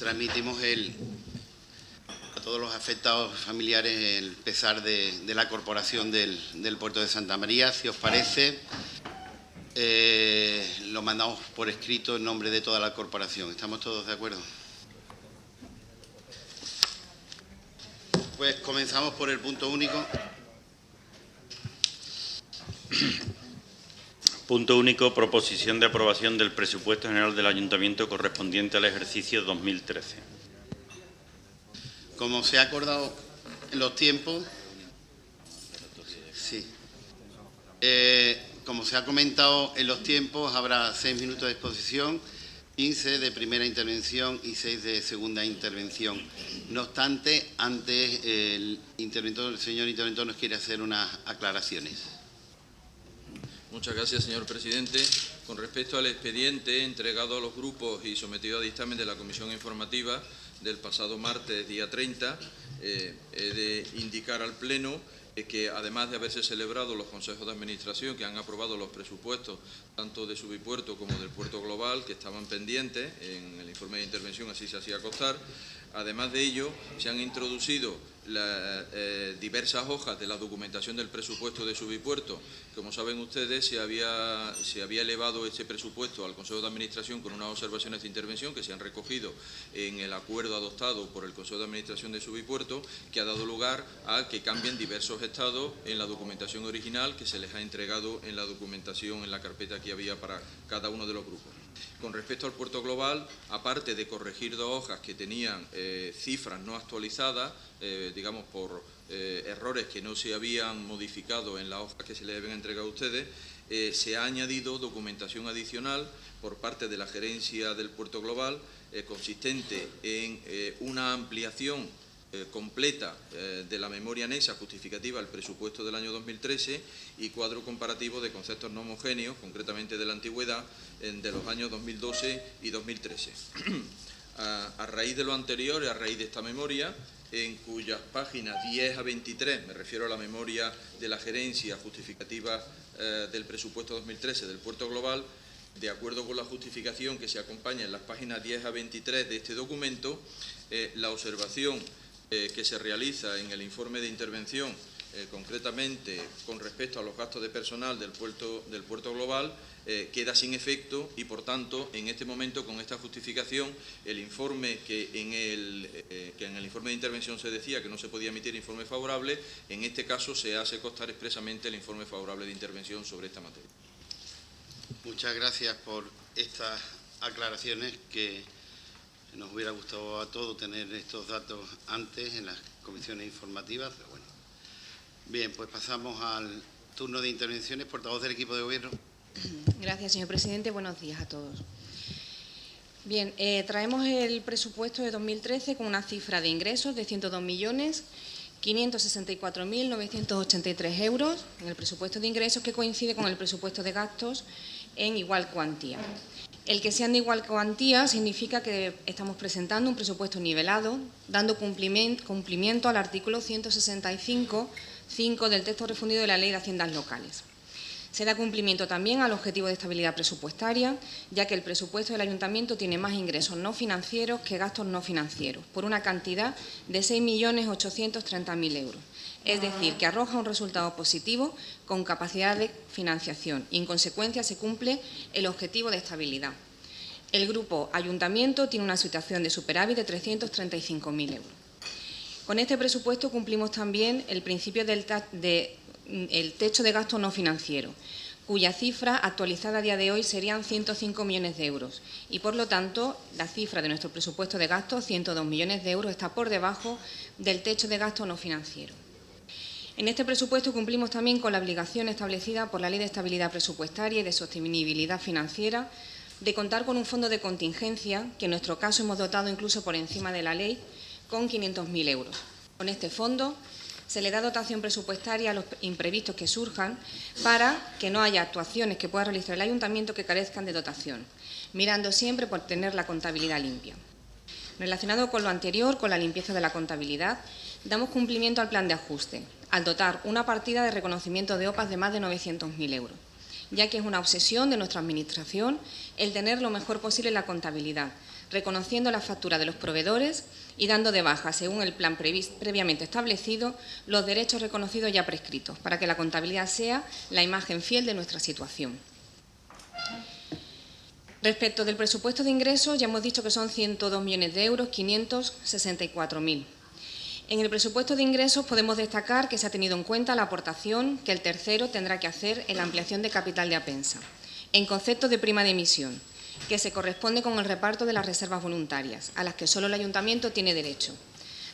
transmitimos a todos los afectados familiares el pesar de la corporación del puerto de Santa María. Si os parece, lo mandamos por escrito en nombre de toda la corporación. ¿Estamos todos de acuerdo? Pues comenzamos por el punto único. Punto único, proposición de aprobación del presupuesto general del Ayuntamiento correspondiente al ejercicio 2013. Como se ha acordado en los tiempos, sí. Como se ha comentado en los tiempos, habrá 6 minutos de exposición, 15 de primera intervención y 6 de segunda intervención. No obstante, antes el señor interventor nos quiere hacer unas aclaraciones. Muchas gracias, señor presidente. Con respecto al expediente entregado a los grupos y sometido a dictamen de la Comisión Informativa del pasado martes, día 30, he de indicar al Pleno que, además de haberse celebrado los consejos de administración que han aprobado los presupuestos tanto de Subipuerto como del Puerto Global, que estaban pendientes en el informe de intervención, así se hacía constar, además de ello, se han introducido diversas hojas de la documentación del presupuesto de Subipuerto. Como saben ustedes, se había elevado este presupuesto al Consejo de Administración con unas observaciones de intervención que se han recogido en el acuerdo adoptado por el Consejo de Administración de Subipuerto, que ha dado lugar a que cambien diversos estados en la documentación original que se les ha entregado en la documentación, en la carpeta que había para cada uno de los grupos. Con respecto al Puerto Global, aparte de corregir 2 hojas que tenían cifras no actualizadas, digamos por errores que no se habían modificado en las hojas que se les habían entregado a ustedes, se ha añadido documentación adicional por parte de la gerencia del Puerto Global, consistente en una ampliación completa de la memoria anexa justificativa al presupuesto del año 2013 y cuadro comparativo de conceptos no homogéneos, concretamente de la antigüedad, de los años 2012 y 2013. A raíz de lo anterior y a raíz de esta memoria, en cuyas páginas 10 a 23, me refiero a la memoria de la gerencia justificativa del presupuesto 2013 del Puerto Global, de acuerdo con la justificación que se acompaña en las páginas 10 a 23 de este documento, la observación que se realiza en el informe de intervención, concretamente con respecto a los gastos de personal del Puerto Global, queda sin efecto y, por tanto, en este momento, con esta justificación, el informe que en el informe de intervención se decía que no se podía emitir informe favorable, en este caso se hace constar expresamente el informe favorable de intervención sobre esta materia. Muchas gracias por estas aclaraciones, que nos hubiera gustado a todos tener estos datos antes en las comisiones informativas, pero bueno. Bien, pues pasamos al turno de intervenciones. Portavoz del equipo de gobierno. Gracias, señor presidente. Buenos días a todos. Bien, traemos el presupuesto de 2013 con una cifra de ingresos de 102.564.983 euros en el presupuesto de ingresos, que coincide con el presupuesto de gastos en igual cuantía. El que sean de igual cuantía significa que estamos presentando un presupuesto nivelado, dando cumplimiento al artículo 165.5 del texto refundido de la Ley de Haciendas Locales. Se da cumplimiento también al objetivo de estabilidad presupuestaria, ya que el presupuesto del Ayuntamiento tiene más ingresos no financieros que gastos no financieros, por una cantidad de 6.830.000 euros. Es decir, que arroja un resultado positivo con capacidad de financiación y, en consecuencia, se cumple el objetivo de estabilidad. El grupo Ayuntamiento tiene una situación de superávit de 335.000 euros. Con este presupuesto cumplimos también el principio del techo de gasto no financiero, cuya cifra actualizada a día de hoy serían 105 millones de euros y, por lo tanto, la cifra de nuestro presupuesto de gasto, 102 millones de euros, está por debajo del techo de gasto no financiero. En este presupuesto cumplimos también con la obligación establecida por la Ley de Estabilidad Presupuestaria y de Sostenibilidad Financiera de contar con un fondo de contingencia, que en nuestro caso hemos dotado incluso por encima de la ley, con 500.000 euros. Con este fondo se le da dotación presupuestaria a los imprevistos que surjan para que no haya actuaciones que pueda realizar el Ayuntamiento que carezcan de dotación, mirando siempre por tener la contabilidad limpia. Relacionado con lo anterior, con la limpieza de la contabilidad, damos cumplimiento al plan de ajuste, al dotar una partida de reconocimiento de OPAs de más de 900.000 euros, ya que es una obsesión de nuestra Administración el tener lo mejor posible la contabilidad, reconociendo la factura de los proveedores y dando de baja, según el plan previamente establecido, los derechos reconocidos ya prescritos, para que la contabilidad sea la imagen fiel de nuestra situación. Respecto del presupuesto de ingresos, ya hemos dicho que son 102 millones de euros, 564.000. En el presupuesto de ingresos podemos destacar que se ha tenido en cuenta la aportación que el tercero tendrá que hacer en la ampliación de capital de Apensa, en concepto de prima de emisión, que se corresponde con el reparto de las reservas voluntarias, a las que solo el Ayuntamiento tiene derecho,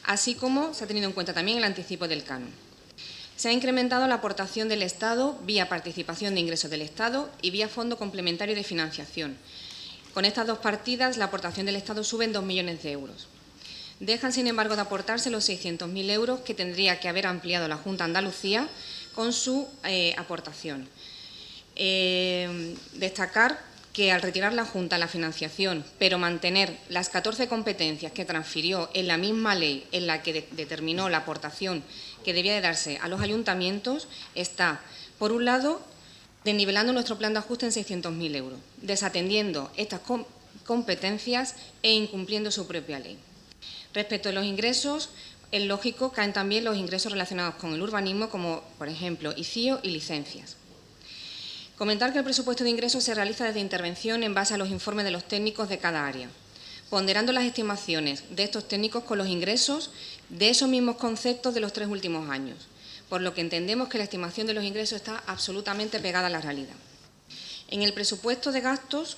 así como se ha tenido en cuenta también el anticipo del canon. Se ha incrementado la aportación del Estado vía participación de ingresos del Estado y vía fondo complementario de financiación. Con estas dos partidas, la aportación del Estado sube en 2 millones de euros. Dejan, sin embargo, de aportarse los 600.000 euros que tendría que haber ampliado la Junta de Andalucía con su aportación. Destacar que al retirar la Junta la financiación, pero mantener las 14 competencias que transfirió en la misma ley en la que determinó la aportación que debía de darse a los ayuntamientos, está, por un lado, desnivelando nuestro plan de ajuste en 600.000 euros, desatendiendo estas competencias e incumpliendo su propia ley. Respecto a los ingresos, es lógico, caen también los ingresos relacionados con el urbanismo, como, por ejemplo, ICIO y licencias. Comentar que el presupuesto de ingresos se realiza desde intervención en base a los informes de los técnicos de cada área, ponderando las estimaciones de estos técnicos con los ingresos de esos mismos conceptos de los 3 últimos años, por lo que entendemos que la estimación de los ingresos está absolutamente pegada a la realidad. En el presupuesto de gastos,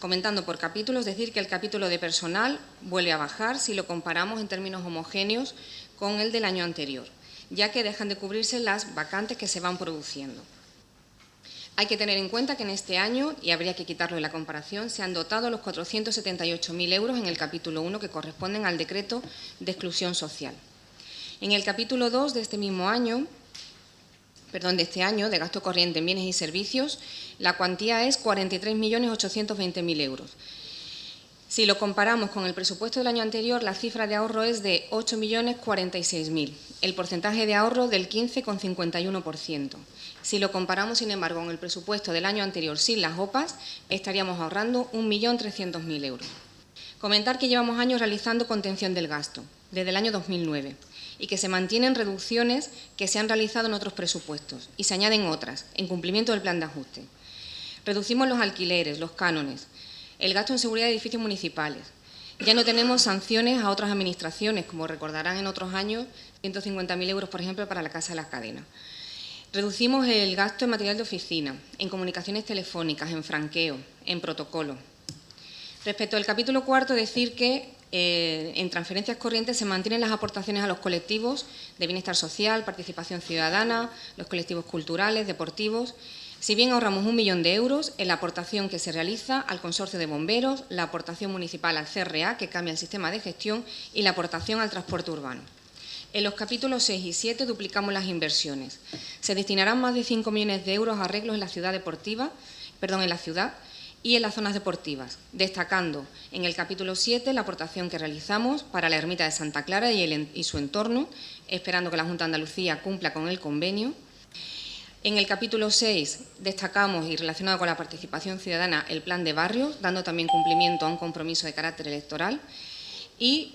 comentando por capítulos, decir que el capítulo de personal vuelve a bajar si lo comparamos en términos homogéneos con el del año anterior, ya que dejan de cubrirse las vacantes que se van produciendo. Hay que tener en cuenta que en este año, y habría que quitarlo de la comparación, se han dotado los 478.000 euros en el capítulo 1 que corresponden al decreto de exclusión social. En el capítulo 2 de este mismo año, de este año, de gasto corriente en bienes y servicios, la cuantía es 43.820.000 euros. Si lo comparamos con el presupuesto del año anterior, la cifra de ahorro es de 8.046.000, el porcentaje de ahorro del 15,51%. Si lo comparamos, sin embargo, con el presupuesto del año anterior sin las OPAs, estaríamos ahorrando 1.300.000 euros. Comentar que llevamos años realizando contención del gasto, desde el año 2009, y que se mantienen reducciones que se han realizado en otros presupuestos y se añaden otras, en cumplimiento del plan de ajuste. Reducimos los alquileres, los cánones, el gasto en seguridad de edificios municipales. Ya no tenemos sanciones a otras administraciones, como recordarán en otros años, 150.000 euros, por ejemplo, para la Casa de las Cadenas. Reducimos el gasto en material de oficina, en comunicaciones telefónicas, en franqueo, en protocolo. Respecto al capítulo cuarto, decir que en transferencias corrientes se mantienen las aportaciones a los colectivos de bienestar social, participación ciudadana, los colectivos culturales, deportivos. Si bien ahorramos 1 millón de euros en la aportación que se realiza al Consorcio de Bomberos, la aportación municipal al CRA, que cambia el sistema de gestión, y la aportación al transporte urbano. En los capítulos 6 y 7 duplicamos las inversiones. Se destinarán más de 5 millones de euros a arreglos en la ciudad y en las zonas deportivas, destacando en el capítulo 7 la aportación que realizamos para la ermita de Santa Clara y su entorno, esperando que la Junta de Andalucía cumpla con el convenio. En el capítulo 6 destacamos, y relacionado con la participación ciudadana, el plan de barrios, dando también cumplimiento a un compromiso de carácter electoral. Y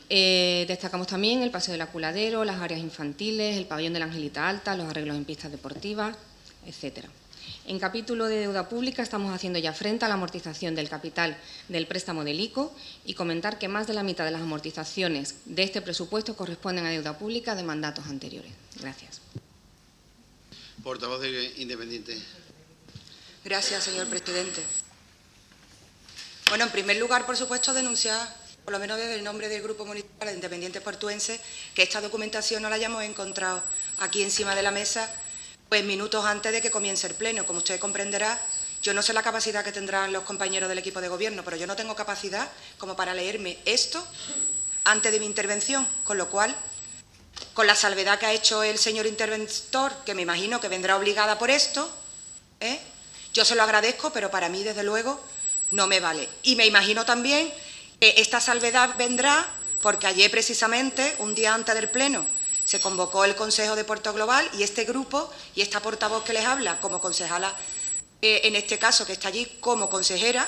destacamos también el paseo del Aculadero, las áreas infantiles, el pabellón de la Angelita Alta, los arreglos en pistas deportivas, etcétera. En capítulo de deuda pública estamos haciendo ya frente a la amortización del capital del préstamo del ICO y comentar que más de la mitad de las amortizaciones de este presupuesto corresponden a deuda pública de mandatos anteriores. Gracias. Portavoz de Independiente. Gracias, señor presidente. Bueno, en primer lugar, por supuesto, denunciar, por lo menos desde el nombre del Grupo Municipal de Independientes Portuenses, que esta documentación no la hayamos encontrado aquí encima de la mesa, pues minutos antes de que comience el pleno. Como usted comprenderá, yo no sé la capacidad que tendrán los compañeros del equipo de gobierno, pero yo no tengo capacidad como para leerme esto antes de mi intervención, con lo cual, con la salvedad que ha hecho el señor interventor, que me imagino que vendrá obligada por esto, yo se lo agradezco, pero para mí, desde luego, no me vale. Y me imagino también que esta salvedad vendrá porque ayer, precisamente, un día antes del pleno, se convocó el Consejo de Puerto Global y este grupo y esta portavoz que les habla como concejala, en este caso que está allí como concejala,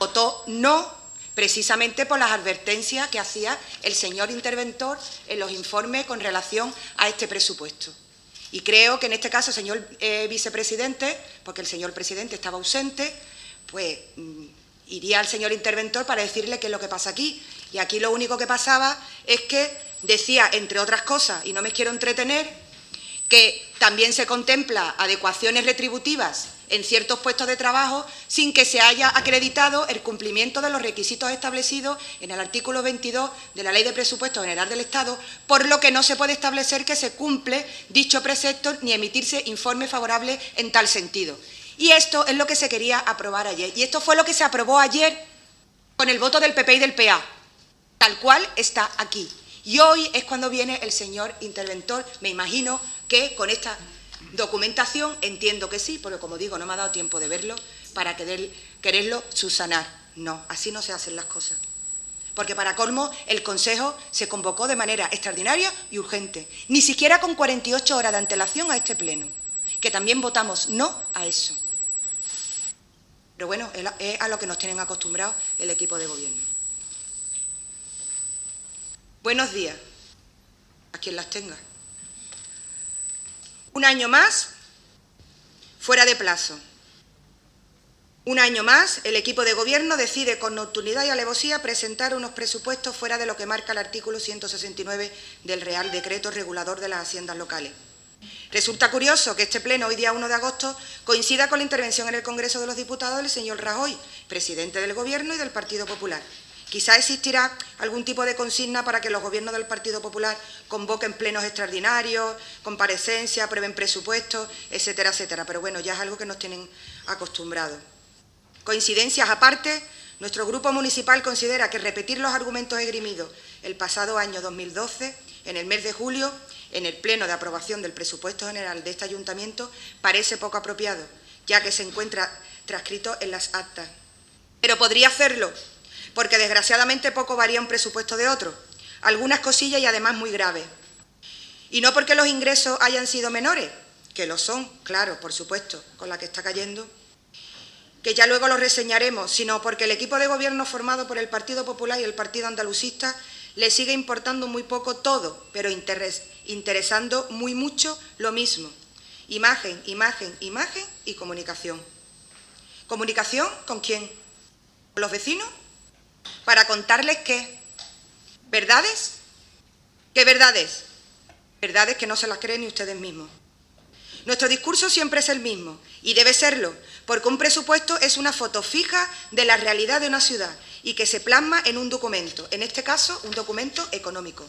votó no, precisamente por las advertencias que hacía el señor interventor en los informes con relación a este presupuesto. Y creo que en este caso, señor vicepresidente, porque el señor presidente estaba ausente, pues iría al señor interventor para decirle qué es lo que pasa aquí. Y aquí lo único que pasaba es que decía, entre otras cosas, y no me quiero entretener, que también se contempla adecuaciones retributivas en ciertos puestos de trabajo sin que se haya acreditado el cumplimiento de los requisitos establecidos en el artículo 22 de la Ley de Presupuesto General del Estado, por lo que no se puede establecer que se cumple dicho precepto ni emitirse informe favorable en tal sentido. Y esto es lo que se quería aprobar ayer. Y esto fue lo que se aprobó ayer con el voto del PP y del PA, tal cual está aquí. Y hoy es cuando viene el señor interventor, me imagino que con esta documentación, entiendo que sí, porque como digo, no me ha dado tiempo de verlo, para quererlo subsanar. No, así no se hacen las cosas. Porque para colmo, el Consejo se convocó de manera extraordinaria y urgente, ni siquiera con 48 horas de antelación a este pleno, que también votamos no a eso. Pero bueno, es a lo que nos tienen acostumbrados el equipo de gobierno. Buenos días, a quien las tenga. Un año más, fuera de plazo. Un año más, el equipo de gobierno decide con nocturnidad y alevosía presentar unos presupuestos fuera de lo que marca el artículo 169 del Real Decreto Regulador de las Haciendas Locales. Resulta curioso que este pleno, hoy día 1 de agosto, coincida con la intervención en el Congreso de los Diputados del señor Rajoy, presidente del Gobierno y del Partido Popular. Quizá existirá algún tipo de consigna para que los gobiernos del Partido Popular convoquen plenos extraordinarios, comparecencias, aprueben presupuestos, etcétera, etcétera. Pero bueno, ya es algo que nos tienen acostumbrados. Coincidencias aparte, nuestro grupo municipal considera que repetir los argumentos esgrimidos el pasado año 2012, en el mes de julio, en el pleno de aprobación del presupuesto general de este ayuntamiento, parece poco apropiado, ya que se encuentra transcrito en las actas. Pero podría hacerlo, porque desgraciadamente poco varía un presupuesto de otro, algunas cosillas y además muy graves. Y no porque los ingresos hayan sido menores, que lo son, claro, por supuesto, con la que está cayendo, que ya luego lo reseñaremos, sino porque el equipo de gobierno formado por el Partido Popular y el Partido Andalucista le sigue importando muy poco todo, pero interesando muy mucho lo mismo. Imagen, imagen, imagen y comunicación. ¿Comunicación con quién? ¿Con los vecinos? ¿Para contarles qué? ¿Verdades? ¿Qué verdades? Verdades que no se las creen ni ustedes mismos. Nuestro discurso siempre es el mismo, y debe serlo, porque un presupuesto es una foto fija de la realidad de una ciudad y que se plasma en un documento, en este caso, un documento económico.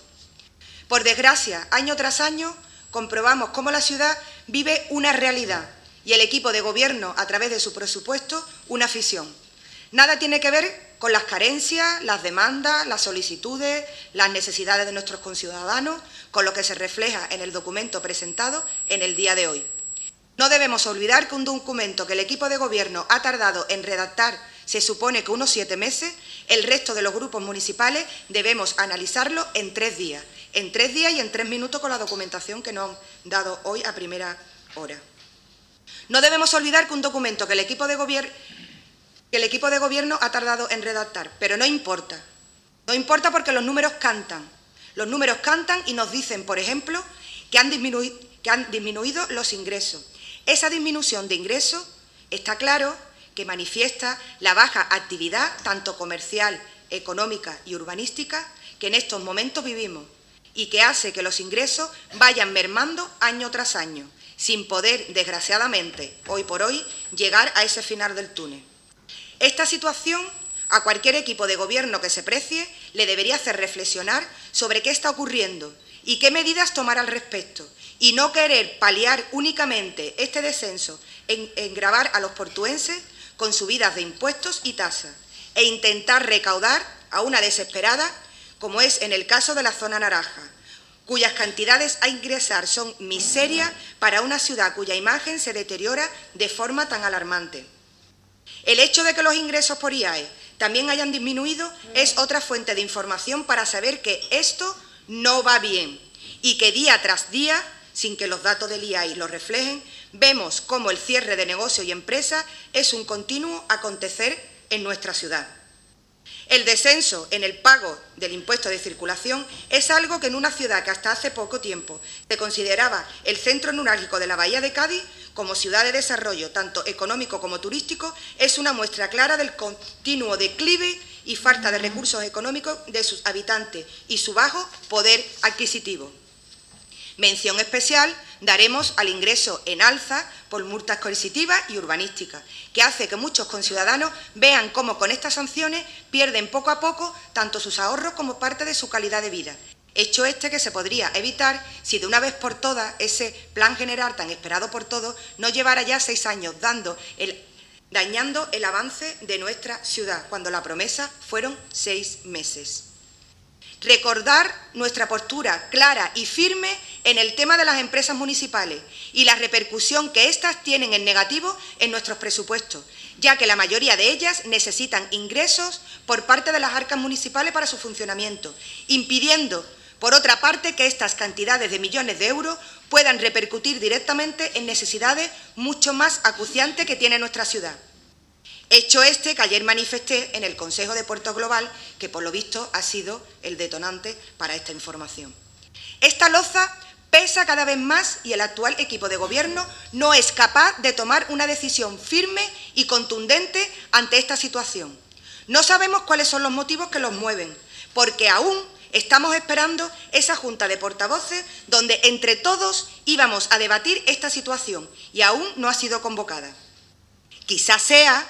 Por desgracia, año tras año, comprobamos cómo la ciudad vive una realidad y el equipo de gobierno, a través de su presupuesto, una ficción. Nada tiene que ver con las carencias, las demandas, las solicitudes, las necesidades de nuestros conciudadanos, con lo que se refleja en el documento presentado en el día de hoy. No debemos olvidar que un documento que el equipo de gobierno ha tardado en redactar, se supone que unos 7 meses, el resto de los grupos municipales debemos analizarlo en 3 días. En 3 días y en 3 minutos con la documentación que nos han dado hoy a primera hora. No debemos olvidar que un documento que el equipo de gobierno ha tardado en redactar, pero no importa. No importa porque los números cantan. Los números cantan y nos dicen, por ejemplo, que han disminuido los ingresos. Esa disminución de ingresos está claro que manifiesta la baja actividad, tanto comercial, económica y urbanística, que en estos momentos vivimos y que hace que los ingresos vayan mermando año tras año, sin poder, desgraciadamente, hoy por hoy, llegar a ese final del túnel. Esta situación, a cualquier equipo de gobierno que se precie, le debería hacer reflexionar sobre qué está ocurriendo y qué medidas tomar al respecto, y no querer paliar únicamente este descenso en gravar a los portuenses con subidas de impuestos y tasas, e intentar recaudar a una desesperada, como es en el caso de la zona naranja, cuyas cantidades a ingresar son miserias para una ciudad cuya imagen se deteriora de forma tan alarmante. El hecho de que los ingresos por IAE también hayan disminuido es otra fuente de información para saber que esto no va bien y que día tras día, sin que los datos del IAE lo reflejen, vemos cómo el cierre de negocios y empresas es un continuo acontecer en nuestra ciudad. El descenso en el pago del impuesto de circulación es algo que en una ciudad que hasta hace poco tiempo se consideraba el centro neurálgico de la Bahía de Cádiz, como ciudad de desarrollo tanto económico como turístico, es una muestra clara del continuo declive y falta de recursos económicos de sus habitantes y su bajo poder adquisitivo. Mención especial daremos al ingreso en alza por multas coercitivas y urbanísticas, que hace que muchos conciudadanos vean cómo con estas sanciones pierden poco a poco tanto sus ahorros como parte de su calidad de vida. Hecho este que se podría evitar si de una vez por todas ese plan general tan esperado por todos no llevara ya 6 años dañando el avance de nuestra ciudad, cuando la promesa fueron 6 meses. Recordar nuestra postura clara y firme en el tema de las empresas municipales y la repercusión que éstas tienen en negativo en nuestros presupuestos, ya que la mayoría de ellas necesitan ingresos por parte de las arcas municipales para su funcionamiento, impidiendo, por otra parte, que estas cantidades de millones de euros puedan repercutir directamente en necesidades mucho más acuciantes que tiene nuestra ciudad. Hecho este que ayer manifesté en el Consejo de Puertos Global, que por lo visto ha sido el detonante para esta información. Esta loza pesa cada vez más y el actual equipo de Gobierno no es capaz de tomar una decisión firme y contundente ante esta situación. No sabemos cuáles son los motivos que los mueven, porque aún estamos esperando esa Junta de Portavoces donde entre todos íbamos a debatir esta situación y aún no ha sido convocada. Quizás sea,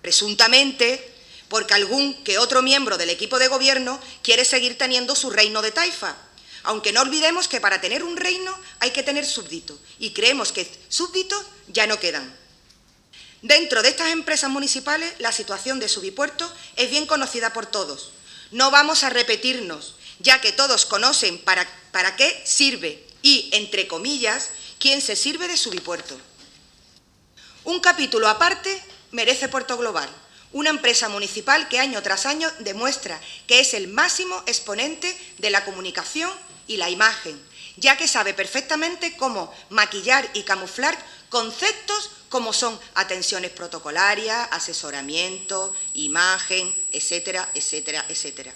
presuntamente, porque algún que otro miembro del equipo de Gobierno quiere seguir teniendo su reino de taifa, aunque no olvidemos que para tener un reino hay que tener súbditos, y creemos que súbditos ya no quedan. Dentro de estas empresas municipales, la situación de Subipuerto es bien conocida por todos. No vamos a repetirnos, ya que todos conocen para qué sirve y, entre comillas, quién se sirve de Subipuerto. Un capítulo aparte merece Puertos Global, una empresa municipal que año tras año demuestra que es el máximo exponente de la comunicación y la imagen, ya que sabe perfectamente cómo maquillar y camuflar conceptos como son atenciones protocolarias, asesoramiento, imagen, etcétera, etcétera, etcétera.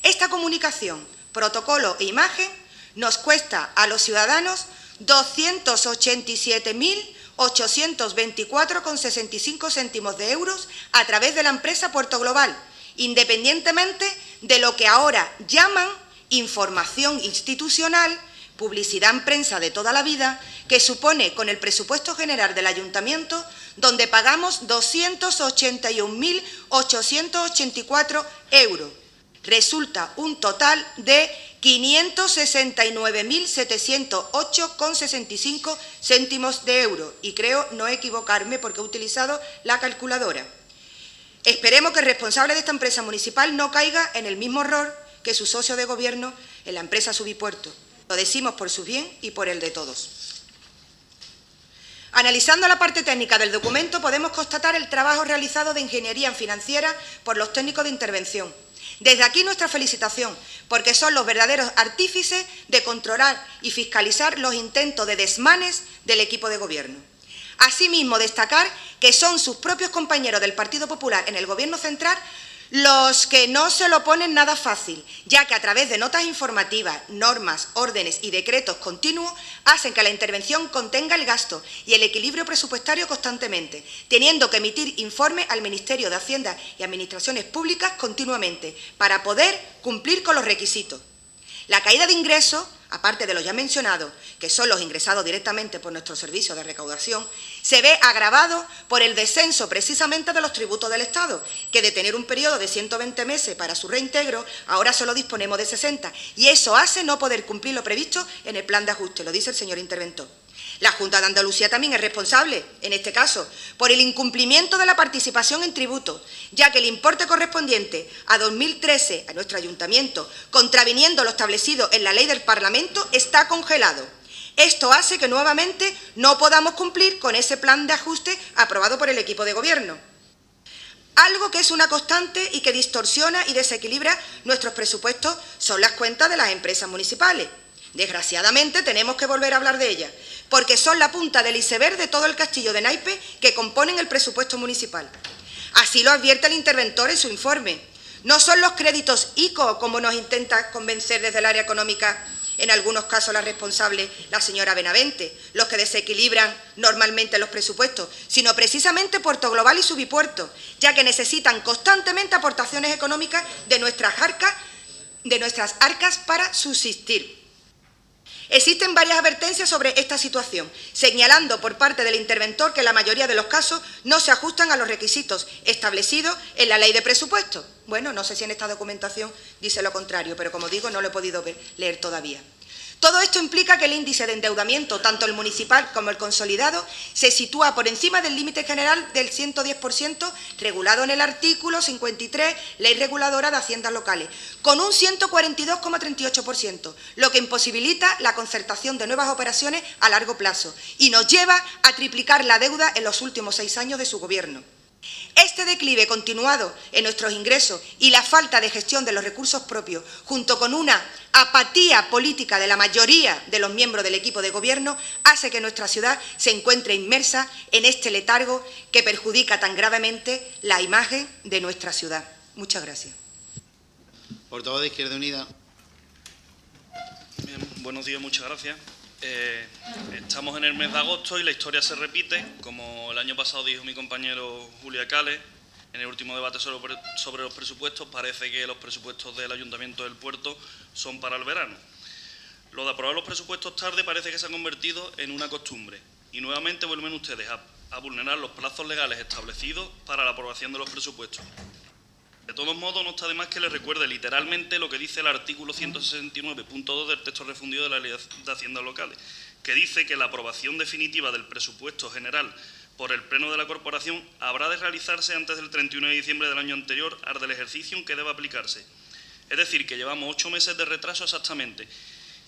Esta comunicación, protocolo e imagen nos cuesta a los ciudadanos 287.824,65 céntimos de euros a través de la empresa Puertos Global, independientemente de lo que ahora llaman información institucional, publicidad en prensa de toda la vida, que supone con el presupuesto general del Ayuntamiento, donde pagamos 281.884 euros. Resulta un total de 569.708,65 céntimos de euro. Y creo no equivocarme porque he utilizado la calculadora. Esperemos que el responsable de esta empresa municipal no caiga en el mismo error que su socio de Gobierno en la empresa Subipuerto. Lo decimos por su bien y por el de todos. Analizando la parte técnica del documento, podemos constatar el trabajo realizado de ingeniería financiera por los técnicos de intervención. Desde aquí nuestra felicitación, porque son los verdaderos artífices de controlar y fiscalizar los intentos de desmanes del equipo de Gobierno. Asimismo, destacar que son sus propios compañeros del Partido Popular en el Gobierno central los que no se lo ponen nada fácil, ya que a través de notas informativas, normas, órdenes y decretos continuos hacen que la intervención contenga el gasto y el equilibrio presupuestario constantemente, teniendo que emitir informes al Ministerio de Hacienda y Administraciones Públicas continuamente para poder cumplir con los requisitos. La caída de ingresos, aparte de los ya mencionados, que son los ingresados directamente por nuestro servicio de recaudación, se ve agravado por el descenso precisamente de los tributos del Estado, que de tener un periodo de 120 meses para su reintegro, ahora solo disponemos de 60, y eso hace no poder cumplir lo previsto en el plan de ajuste, lo dice el señor interventor. La Junta de Andalucía también es responsable, en este caso, por el incumplimiento de la participación en tributos, ya que el importe correspondiente a 2013 a nuestro ayuntamiento, contraviniendo lo establecido en la ley del Parlamento, está congelado. Esto hace que nuevamente no podamos cumplir con ese plan de ajuste aprobado por el equipo de Gobierno. Algo que es una constante y que distorsiona y desequilibra nuestros presupuestos son las cuentas de las empresas municipales. Desgraciadamente tenemos que volver a hablar de ellas, porque son la punta del iceberg de todo el castillo de naipes que componen el presupuesto municipal. Así lo advierte el interventor en su informe. No son los créditos ICO, como nos intenta convencer desde el área económica, en algunos casos la responsable, la señora Benavente, los que desequilibran normalmente los presupuestos, sino precisamente Puerto Global y Subipuerto, ya que necesitan constantemente aportaciones económicas de nuestras arcas para subsistir. Existen varias advertencias sobre esta situación, señalando por parte del interventor que en la mayoría de los casos no se ajustan a los requisitos establecidos en la Ley de Presupuestos. Bueno, no sé si en esta documentación dice lo contrario, pero como digo, no lo he podido leer todavía. Todo esto implica que el índice de endeudamiento, tanto el municipal como el consolidado, se sitúa por encima del límite general del 110%, regulado en el artículo 53, Ley Reguladora de Haciendas Locales, con un 142,38%, lo que imposibilita la concertación de nuevas operaciones a largo plazo y nos lleva a triplicar la deuda en los últimos 6 años de su Gobierno. Este declive continuado en nuestros ingresos y la falta de gestión de los recursos propios, junto con una apatía política de la mayoría de los miembros del equipo de Gobierno, hace que nuestra ciudad se encuentre inmersa en este letargo que perjudica tan gravemente la imagen de nuestra ciudad. Muchas gracias. Portavoz de Izquierda Unida. Bien, buenos días, muchas gracias. Estamos en el mes de agosto y la historia se repite. Como el año pasado dijo mi compañero Julia Cales, en el último debate sobre los presupuestos, parece que los presupuestos del Ayuntamiento del Puerto son para el verano. Lo de aprobar los presupuestos tarde parece que se ha convertido en una costumbre y nuevamente vuelven ustedes a vulnerar los plazos legales establecidos para la aprobación de los presupuestos. De todos modos, no está de más que les recuerde literalmente lo que dice el artículo 169.2 del texto refundido de la Ley de Haciendas Locales, que dice que la aprobación definitiva del presupuesto general por el Pleno de la Corporación habrá de realizarse antes del 31 de diciembre del año anterior al del ejercicio en que deba aplicarse. Es decir, que llevamos 8 meses de retraso exactamente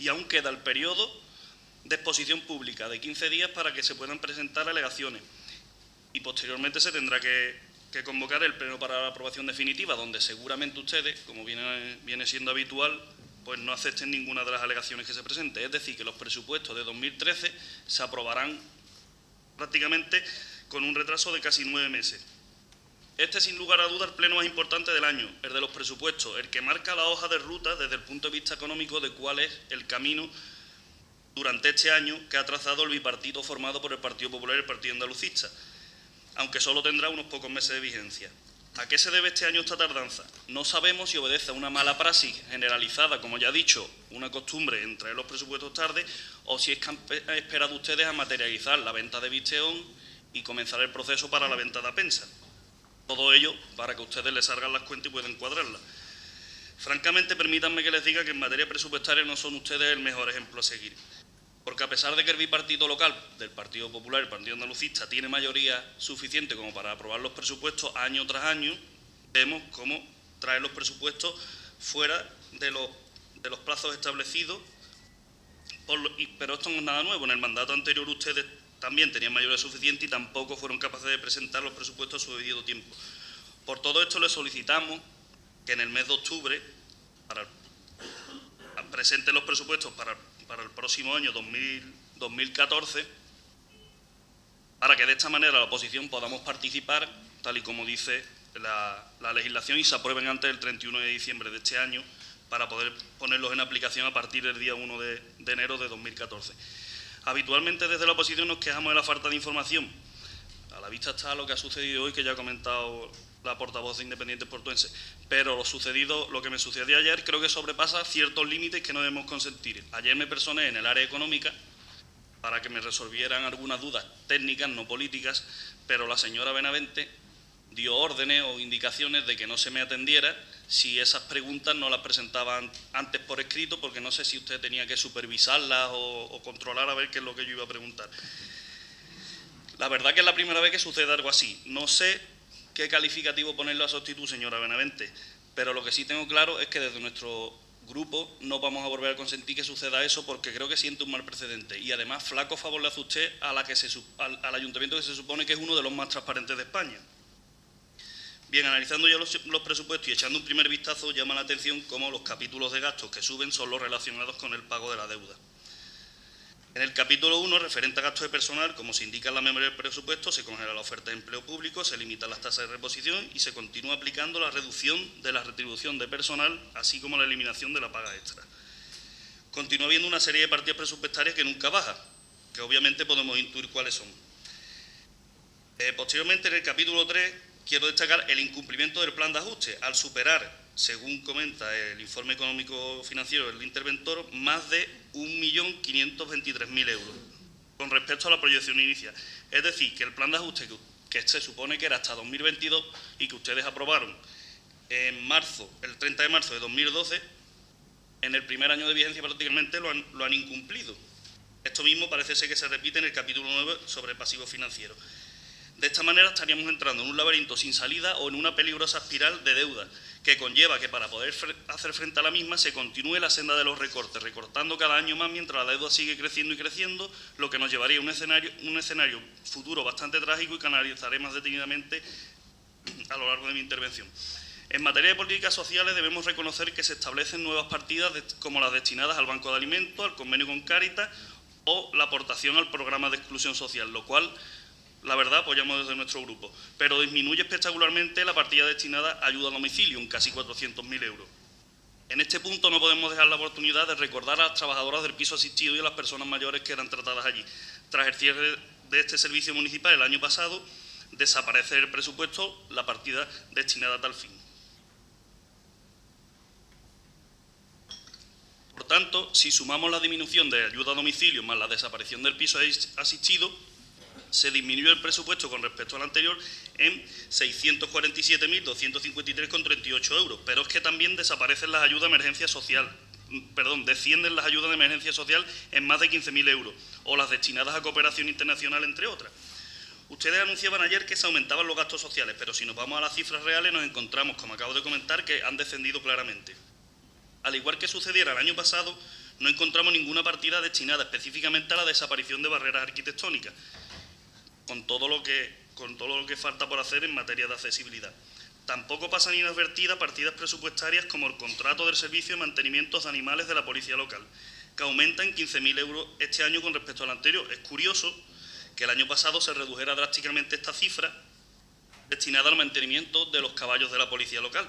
y aún queda el periodo de exposición pública de 15 días para que se puedan presentar alegaciones y posteriormente se tendrá que convocar el pleno para la aprobación definitiva, donde seguramente ustedes, como viene siendo habitual, pues no acepten ninguna de las alegaciones que se presenten. Es decir, que los presupuestos de 2013 se aprobarán prácticamente con un retraso de casi 9 meses. Este, sin lugar a dudas, el pleno más importante del año, el de los presupuestos, el que marca la hoja de ruta desde el punto de vista económico de cuál es el camino durante este año que ha trazado el bipartito formado por el Partido Popular y el Partido Andalucista, aunque solo tendrá unos pocos meses de vigencia. ¿A qué se debe este año esta tardanza? No sabemos si obedece a una mala praxis generalizada, como ya he dicho, una costumbre en traer los presupuestos tarde, o si es que han esperado ustedes a materializar la venta de Visteón y comenzar el proceso para la venta de Apensa. Todo ello para que ustedes les salgan las cuentas y puedan cuadrarlas. Francamente, permítanme que les diga que en materia presupuestaria no son ustedes el mejor ejemplo a seguir. Porque a pesar de que el bipartito local del Partido Popular y el Partido Andalucista tiene mayoría suficiente como para aprobar los presupuestos año tras año, vemos cómo traer los presupuestos fuera de los plazos establecidos, pero esto no es nada nuevo. En el mandato anterior ustedes también tenían mayoría suficiente y tampoco fueron capaces de presentar los presupuestos a su debido tiempo. Por todo esto les solicitamos que en el mes de octubre presenten los presupuestos para el próximo año 2014, para que de esta manera la oposición podamos participar, tal y como dice la legislación, y se aprueben antes del 31 de diciembre de este año, para poder ponerlos en aplicación a partir del día 1 de enero de 2014. Habitualmente desde la oposición nos quejamos de la falta de información. A la vista está lo que ha sucedido hoy, que ya ha comentado la portavoz de Independientes Portuenses, pero lo que me sucedió ayer creo que sobrepasa ciertos límites que no debemos consentir. Ayer me personé en el área económica para que me resolvieran algunas dudas técnicas, no políticas, pero la señora Benavente dio órdenes o indicaciones de que no se me atendiera si esas preguntas no las presentaban antes por escrito, porque no sé si usted tenía que supervisarlas o controlar a ver qué es lo que yo iba a preguntar. La verdad que es la primera vez que sucede algo así. No sé qué calificativo ponerlo a su actitud, señora Benavente, pero lo que sí tengo claro es que desde nuestro grupo no vamos a volver a consentir que suceda eso, porque creo que siente un mal precedente y además flaco favor le hace usted al ayuntamiento que se supone que es uno de los más transparentes de España. Bien, analizando ya los presupuestos y echando un primer vistazo, llama la atención cómo los capítulos de gastos que suben son los relacionados con el pago de la deuda. En el capítulo 1, referente a gastos de personal, como se indica en la memoria del presupuesto, se congela la oferta de empleo público, se limitan las tasas de reposición y se continúa aplicando la reducción de la retribución de personal, así como la eliminación de la paga extra. Continúa habiendo una serie de partidas presupuestarias que nunca baja, que obviamente podemos intuir cuáles son. Posteriormente, en el capítulo 3, quiero destacar el incumplimiento del plan de ajuste, al superar, según comenta el informe económico financiero del interventor, más de 1.523.000 euros con respecto a la proyección inicial. Es decir, que el plan de ajuste que se supone que era hasta 2022 y que ustedes aprobaron en marzo, el 30 de marzo de 2012, en el primer año de vigencia prácticamente lo han incumplido. Esto mismo parece ser que se repite en el capítulo 9 sobre pasivos financieros. De esta manera estaríamos entrando en un laberinto sin salida o en una peligrosa espiral de deuda que conlleva que para poder hacer frente a la misma se continúe la senda de los recortes, recortando cada año más mientras la deuda sigue creciendo y creciendo, lo que nos llevaría a un escenario futuro bastante trágico y que analizaré más detenidamente a lo largo de mi intervención. En materia de políticas sociales debemos reconocer que se establecen nuevas partidas como las destinadas al Banco de Alimentos, al convenio con Cáritas o la aportación al programa de exclusión social, lo cual, la verdad, apoyamos desde nuestro grupo, pero disminuye espectacularmente la partida destinada a ayuda a domicilio, en casi 400.000 euros. En este punto no podemos dejar la oportunidad de recordar a las trabajadoras del piso asistido y a las personas mayores que eran tratadas allí. Tras el cierre de este servicio municipal el año pasado, desaparece del presupuesto la partida destinada a tal fin. Por tanto, si sumamos la disminución de ayuda a domicilio más la desaparición del piso asistido, se disminuyó el presupuesto con respecto al anterior en 647.253,38 euros, pero es que también desaparecen las ayudas de emergencia social, descienden las ayudas de emergencia social en más de 15.000 euros, o las destinadas a cooperación internacional, entre otras. Ustedes anunciaban ayer que se aumentaban los gastos sociales, pero si nos vamos a las cifras reales nos encontramos, como acabo de comentar, que han descendido claramente. Al igual que sucediera el año pasado, no encontramos ninguna partida destinada específicamente a la desaparición de barreras arquitectónicas, con todo lo que falta por hacer en materia de accesibilidad. Tampoco pasan inadvertidas partidas presupuestarias como el contrato del servicio de mantenimiento de animales de la policía local, que aumenta en 15.000 euros este año con respecto al anterior. Es curioso que el año pasado se redujera drásticamente esta cifra destinada al mantenimiento de los caballos de la policía local,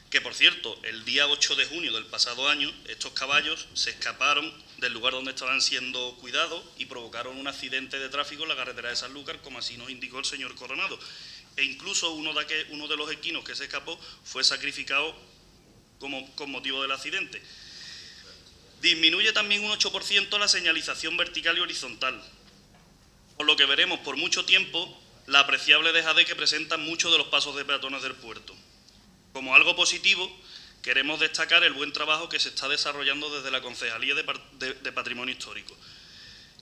que por cierto, el día 8 de junio del pasado año, estos caballos se escaparon del lugar donde estaban siendo cuidados y provocaron un accidente de tráfico en la carretera de Sanlúcar, como así nos indicó el señor Coronado. E incluso uno de los equinos que se escapó fue sacrificado con motivo del accidente. Disminuye también un 8% la señalización vertical y horizontal, por lo que veremos por mucho tiempo la apreciable dejadez que presentan muchos de los pasos de peatones del puerto. Como algo positivo, queremos destacar el buen trabajo que se está desarrollando desde la Concejalía de Patrimonio Histórico,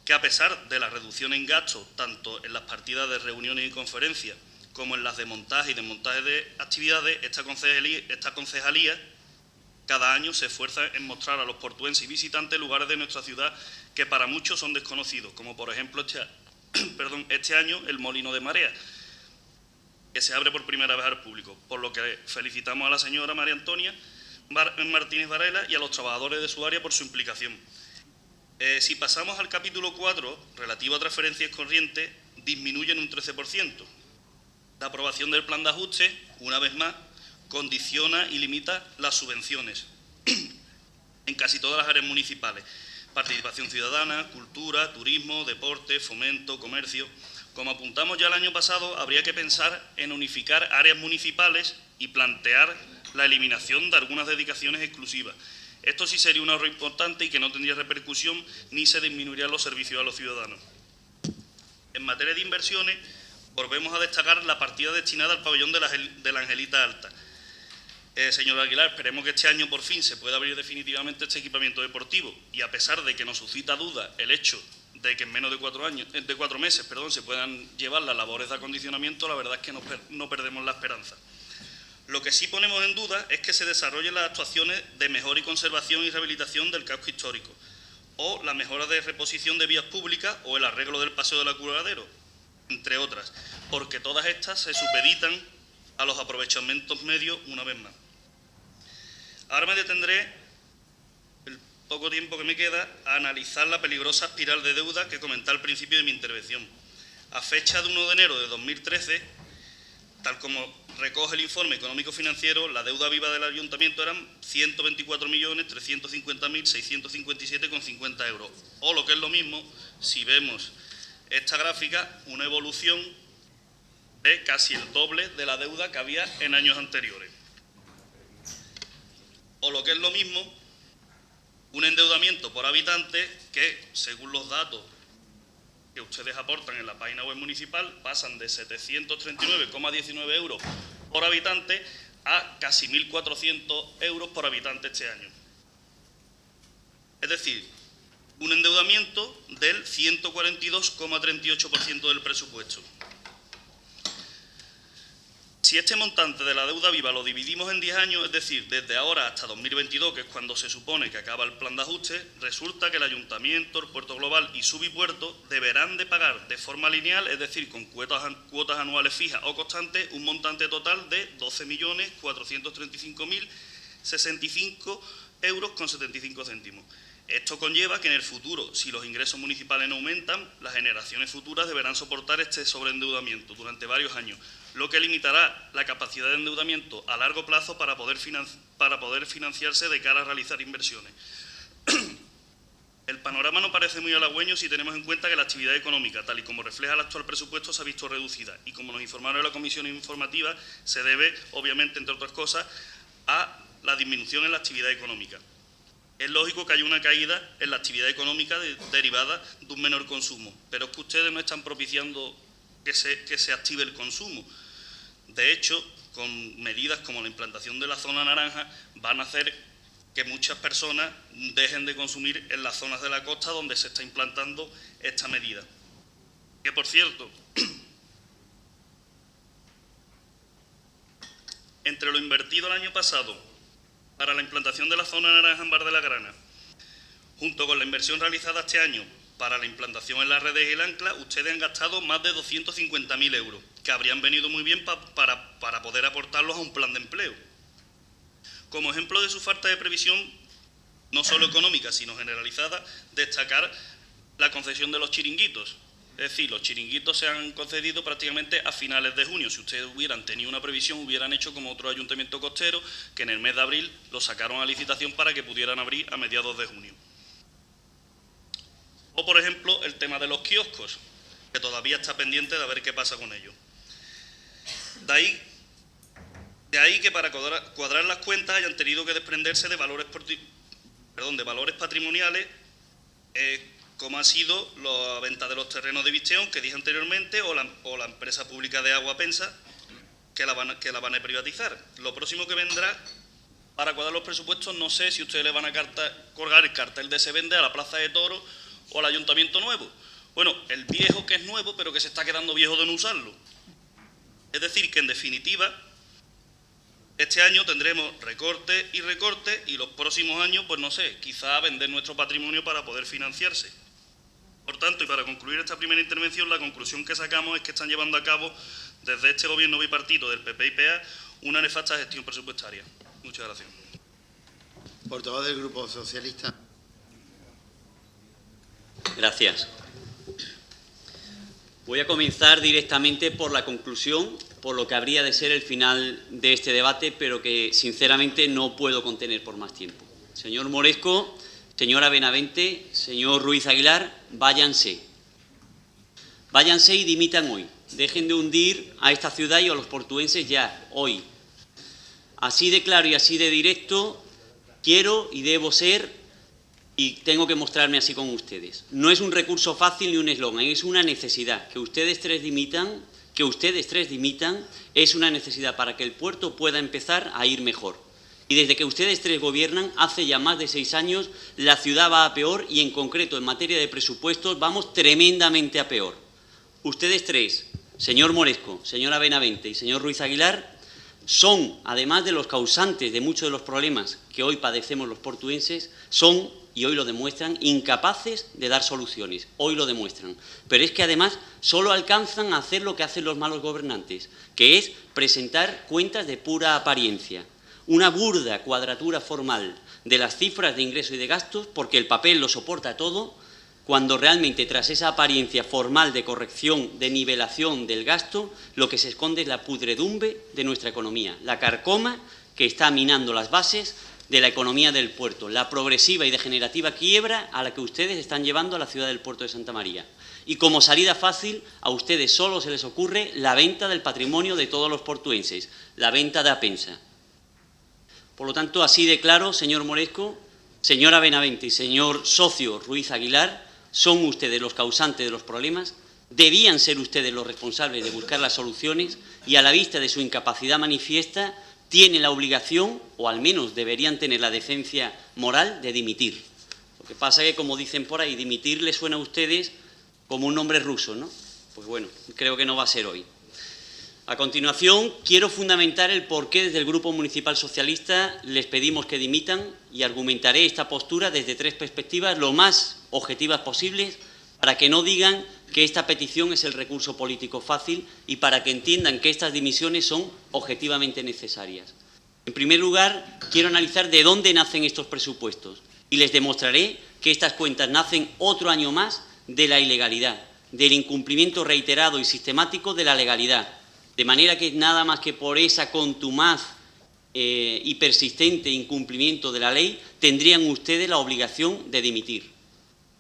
que a pesar de la reducción en gastos, tanto en las partidas de reuniones y conferencias, como en las de montaje y desmontaje de actividades, esta concejalía cada año se esfuerza en mostrar a los portuenses y visitantes lugares de nuestra ciudad que para muchos son desconocidos, como por ejemplo este año el Molino de Marea, que se abre por primera vez al público, por lo que felicitamos a la señora María Antonia Martínez Varela y a los trabajadores de su área por su implicación. Si pasamos al capítulo 4, relativo a transferencias corrientes, disminuyen un 13%. La aprobación del plan de ajuste, una vez más, condiciona y limita las subvenciones en casi todas las áreas municipales: participación ciudadana, cultura, turismo, deporte, fomento, comercio. Como apuntamos ya el año pasado, habría que pensar en unificar áreas municipales y plantear la eliminación de algunas dedicaciones exclusivas. Esto sí sería un ahorro importante y que no tendría repercusión ni se disminuirían los servicios a los ciudadanos. En materia de inversiones, volvemos a destacar la partida destinada al pabellón de la Angelita Alta. Señor Aguilar, esperemos que este año por fin se pueda abrir definitivamente este equipamiento deportivo y a pesar de que nos suscita duda el hecho de que en menos de 4 meses se puedan llevar las labores de acondicionamiento, la verdad es que no perdemos la esperanza. Lo que sí ponemos en duda es que se desarrollen las actuaciones de mejora y conservación y rehabilitación del casco histórico, o la mejora de reposición de vías públicas o el arreglo del paseo del Acuradero, entre otras, porque todas estas se supeditan a los aprovechamientos medios una vez más. Ahora me detendré poco tiempo que me queda, a analizar la peligrosa espiral de deuda que comenté al principio de mi intervención. A fecha de 1 de enero de 2013, tal como recoge el informe económico-financiero, la deuda viva del Ayuntamiento eran 124.350.657,50 euros. O lo que es lo mismo, si vemos esta gráfica, una evolución de casi el doble de la deuda que había en años anteriores. O lo que es lo mismo, un endeudamiento por habitante que, según los datos que ustedes aportan en la página web municipal, pasan de 739,19 euros por habitante a casi 1.400 euros por habitante este año. Es decir, un endeudamiento del 142,38% del presupuesto. Si este montante de la deuda viva lo dividimos en 10 años, es decir, desde ahora hasta 2022, que es cuando se supone que acaba el plan de ajuste, resulta que el Ayuntamiento, el Puerto Global y Subipuerto deberán de pagar de forma lineal, es decir, con cuotas anuales fijas o constantes, un montante total de 12.435.065 euros con 75 céntimos. Esto conlleva que en el futuro, si los ingresos municipales no aumentan, las generaciones futuras deberán soportar este sobreendeudamiento durante varios años, lo que limitará la capacidad de endeudamiento a largo plazo para poder financiarse de cara a realizar inversiones. El panorama no parece muy halagüeño si tenemos en cuenta que la actividad económica, tal y como refleja el actual presupuesto, se ha visto reducida y, como nos informaron en la comisión informativa, se debe, obviamente, entre otras cosas, a la disminución en la actividad económica. Es lógico que haya una caída en la actividad económica derivada de un menor consumo, pero es que ustedes no están propiciando que se active el consumo. De hecho, con medidas como la implantación de la zona naranja, van a hacer que muchas personas dejen de consumir en las zonas de la costa donde se está implantando esta medida. Que, por cierto, entre lo invertido el año pasado para la implantación de la zona naranja en Bar de la Grana, junto con la inversión realizada este año para la implantación en las redes y el ancla, ustedes han gastado más de 250.000 euros, que habrían venido muy bien para poder aportarlos a un plan de empleo. Como ejemplo de su falta de previsión, no solo económica, sino generalizada, destacar la concesión de los chiringuitos. Es decir, los chiringuitos se han concedido prácticamente a finales de junio. Si ustedes hubieran tenido una previsión, hubieran hecho como otro ayuntamiento costero, que en el mes de abril lo sacaron a licitación para que pudieran abrir a mediados de junio. O, por ejemplo, el tema de los kioscos, que todavía está pendiente de ver qué pasa con ellos. De ahí que para cuadrar las cuentas hayan tenido que desprenderse de valores patrimoniales, como ha sido la venta de los terrenos de Visteón, que dije anteriormente, o la empresa pública de agua Pensa, que la van a privatizar. Lo próximo que vendrá para cuadrar los presupuestos, no sé si ustedes le van a colgar el cartel de se vende a la Plaza de Toros o al Ayuntamiento nuevo. Bueno, el viejo que es nuevo, pero que se está quedando viejo de no usarlo. Es decir, que en definitiva, este año tendremos recortes y los próximos años, pues no sé, quizá vender nuestro patrimonio para poder financiarse. Por tanto, y para concluir esta primera intervención, la conclusión que sacamos es que están llevando a cabo desde este gobierno bipartito del PP y PA una nefasta gestión presupuestaria. Muchas gracias. Portavoz del Grupo Socialista. Gracias. Voy a comenzar directamente por la conclusión, por lo que habría de ser el final de este debate, pero que sinceramente no puedo contener por más tiempo. Señor Moresco, señora Benavente, señor Ruiz Aguilar, váyanse. Váyanse y dimitan hoy. Dejen de hundir a esta ciudad y a los portuenses ya, hoy. Así de claro y así de directo quiero y debo ser y tengo que mostrarme así con ustedes. No es un recurso fácil ni un eslogan, es una necesidad. Que ustedes tres dimitan es una necesidad para que el puerto pueda empezar a ir mejor. Y desde que ustedes tres gobiernan, hace ya más de 6 años, la ciudad va a peor y en concreto en materia de presupuestos vamos tremendamente a peor. Ustedes tres, señor Moresco, señora Benavente y señor Ruiz Aguilar, son, además de los causantes de muchos de los problemas que hoy padecemos los portuenses, son, y hoy lo demuestran, incapaces de dar soluciones. Hoy lo demuestran. Pero es que además solo alcanzan a hacer lo que hacen los malos gobernantes, que es presentar cuentas de pura apariencia. Una burda cuadratura formal de las cifras de ingresos y de gastos, porque el papel lo soporta todo, cuando realmente tras esa apariencia formal de corrección, de nivelación del gasto, lo que se esconde es la pudredumbre de nuestra economía, la carcoma que está minando las bases de la economía del puerto, la progresiva y degenerativa quiebra a la que ustedes están llevando a la ciudad del puerto de Santa María. Y como salida fácil, a ustedes solo se les ocurre la venta del patrimonio de todos los portuenses, la venta de Apensa. Por lo tanto, así de claro, señor Moresco, señora Benavente y señor socio Ruiz Aguilar, son ustedes los causantes de los problemas, debían ser ustedes los responsables de buscar las soluciones y a la vista de su incapacidad manifiesta tienen la obligación, o al menos deberían tener la decencia moral, de dimitir. Lo que pasa es que, como dicen por ahí, dimitir les suena a ustedes como un nombre ruso, ¿no? Pues bueno, creo que no va a ser hoy. A continuación, quiero fundamentar el por qué desde el Grupo Municipal Socialista les pedimos que dimitan y argumentaré esta postura desde 3 perspectivas lo más objetivas posibles para que no digan que esta petición es el recurso político fácil y para que entiendan que estas dimisiones son objetivamente necesarias. En primer lugar, quiero analizar de dónde nacen estos presupuestos y les demostraré que estas cuentas nacen otro año más de la ilegalidad, del incumplimiento reiterado y sistemático de la legalidad, de manera que nada más que por esa contumaz y persistente incumplimiento de la ley tendrían ustedes la obligación de dimitir.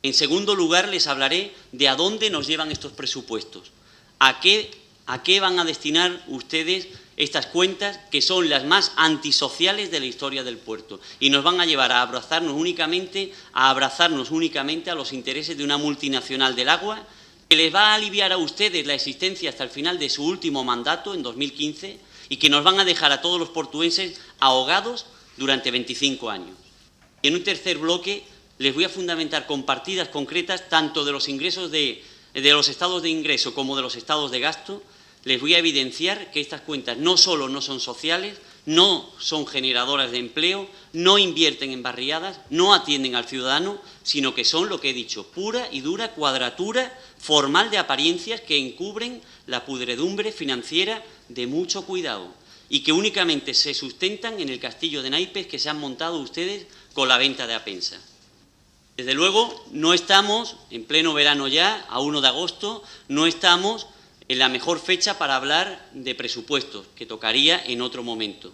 En segundo lugar, les hablaré de a dónde nos llevan estos presupuestos, a qué van a destinar ustedes estas cuentas que son las más antisociales de la historia del puerto y nos van a llevar a abrazarnos únicamente a los intereses de una multinacional del agua que les va a aliviar a ustedes la existencia hasta el final de su último mandato, en 2015, y que nos van a dejar a todos los portuenses ahogados durante 25 años. Y en un tercer bloque les voy a fundamentar con partidas concretas tanto de los ingresos de los estados de ingreso como de los estados de gasto. Les voy a evidenciar que estas cuentas no solo no son sociales, no son generadoras de empleo, no invierten en barriadas, no atienden al ciudadano, sino que son, lo que he dicho, pura y dura cuadratura formal de apariencias que encubren la pudredumbre financiera de mucho cuidado y que únicamente se sustentan en el castillo de naipes que se han montado ustedes con la venta de Apensa. Desde luego, no estamos en pleno verano ya, a 1 de agosto, no estamos en la mejor fecha para hablar de presupuestos, que tocaría en otro momento.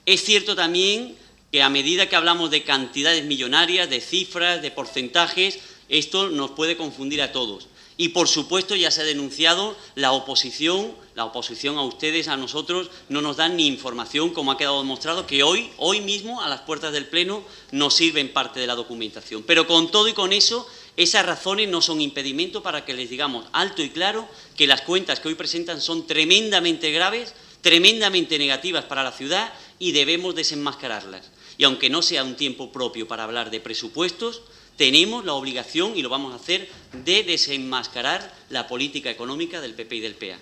Es cierto también que a medida que hablamos de cantidades millonarias, de cifras, de porcentajes, esto nos puede confundir a todos. Y, por supuesto, ya se ha denunciado la oposición a ustedes, a nosotros, no nos dan ni información, como ha quedado demostrado, que hoy mismo, a las puertas del Pleno, nos sirven parte de la documentación. Pero con todo y con eso, esas razones no son impedimento para que les digamos alto y claro que las cuentas que hoy presentan son tremendamente graves, tremendamente negativas para la ciudad y debemos desenmascararlas. Y aunque no sea un tiempo propio para hablar de presupuestos, tenemos la obligación, y lo vamos a hacer, de desenmascarar la política económica del PP y del PA.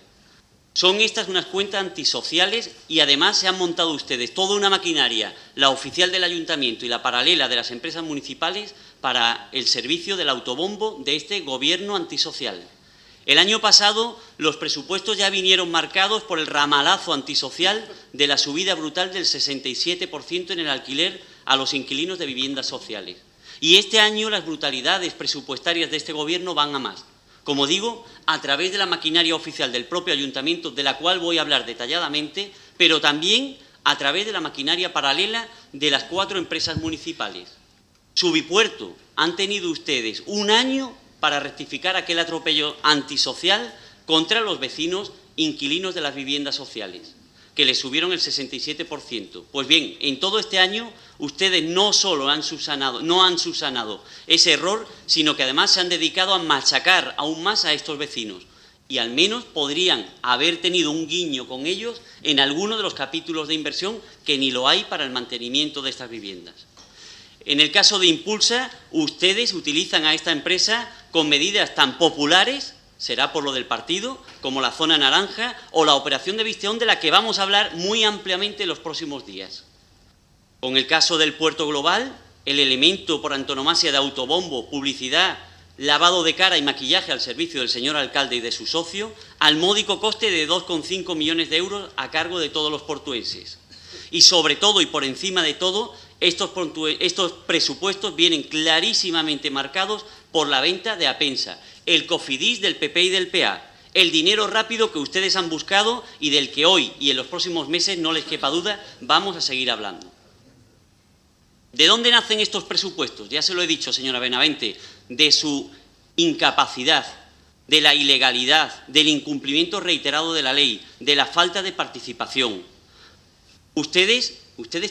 Son estas unas cuentas antisociales y además se han montado ustedes toda una maquinaria, la oficial del Ayuntamiento y la paralela de las empresas municipales, para el servicio del autobombo de este gobierno antisocial. El año pasado los presupuestos ya vinieron marcados por el ramalazo antisocial de la subida brutal del 67% en el alquiler a los inquilinos de viviendas sociales. Y este año las brutalidades presupuestarias de este Gobierno van a más. Como digo, a través de la maquinaria oficial del propio Ayuntamiento, de la cual voy a hablar detalladamente, pero también a través de la maquinaria paralela de las 4 empresas municipales. Subipuerto, han tenido ustedes un año para rectificar aquel atropello antisocial contra los vecinos inquilinos de las viviendas sociales, que les subieron el 67%. Pues bien, en todo este año ustedes no solo no han subsanado ese error, sino que además se han dedicado a machacar aún más a estos vecinos. Y al menos podrían haber tenido un guiño con ellos en alguno de los capítulos de inversión que ni lo hay para el mantenimiento de estas viviendas. En el caso de Impulsa, ustedes utilizan a esta empresa con medidas tan populares, será por lo del partido, como la zona naranja o la operación de Visteón, de la que vamos a hablar muy ampliamente en los próximos días. Con el caso del puerto global, el elemento por antonomasia de autobombo, publicidad, lavado de cara y maquillaje al servicio del señor alcalde y de su socio, al módico coste de 2,5 millones de euros a cargo de todos los portuenses. Y sobre todo y por encima de todo, estos presupuestos vienen clarísimamente marcados por la venta de Apensa, el cofidis del PP y del PA, el dinero rápido que ustedes han buscado y del que hoy y en los próximos meses, no les quepa duda, vamos a seguir hablando. ¿De dónde nacen estos presupuestos? Ya se lo he dicho, señora Benavente, de su incapacidad, de la ilegalidad, del incumplimiento reiterado de la ley, de la falta de participación. Ustedes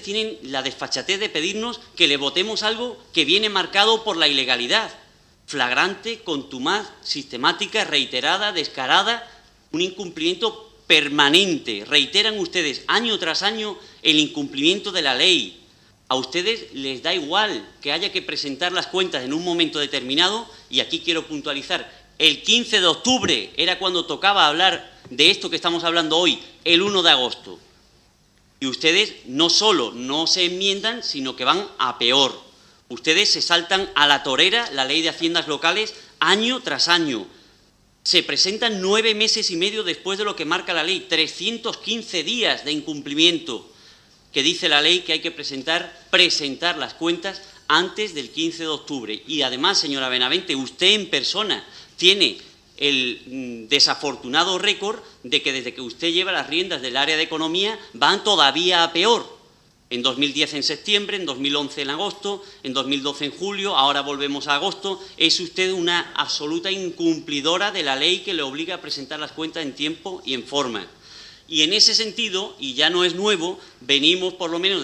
tienen la desfachatez de pedirnos que le votemos algo que viene marcado por la ilegalidad, flagrante, contumaz, sistemática, reiterada, descarada, un incumplimiento permanente. Reiteran ustedes año tras año el incumplimiento de la ley. A ustedes les da igual que haya que presentar las cuentas en un momento determinado, y aquí quiero puntualizar, el 15 de octubre era cuando tocaba hablar de esto que estamos hablando hoy, el 1 de agosto. Y ustedes no solo no se enmiendan, sino que van a peor. Ustedes se saltan a la torera la ley de haciendas locales año tras año. Se presentan 9 meses y medio después de lo que marca la ley, 315 días de incumplimiento, que dice la ley que hay que presentar las cuentas antes del 15 de octubre. Y además, señora Benavente, usted en persona tiene el desafortunado récord de que desde que usted lleva las riendas del área de economía van todavía a peor. En 2010 en septiembre, en 2011 en agosto, en 2012 en julio, ahora volvemos a agosto. Es usted una absoluta incumplidora de la ley que le obliga a presentar las cuentas en tiempo y en forma. Y en ese sentido, y ya no es nuevo, venimos por lo menos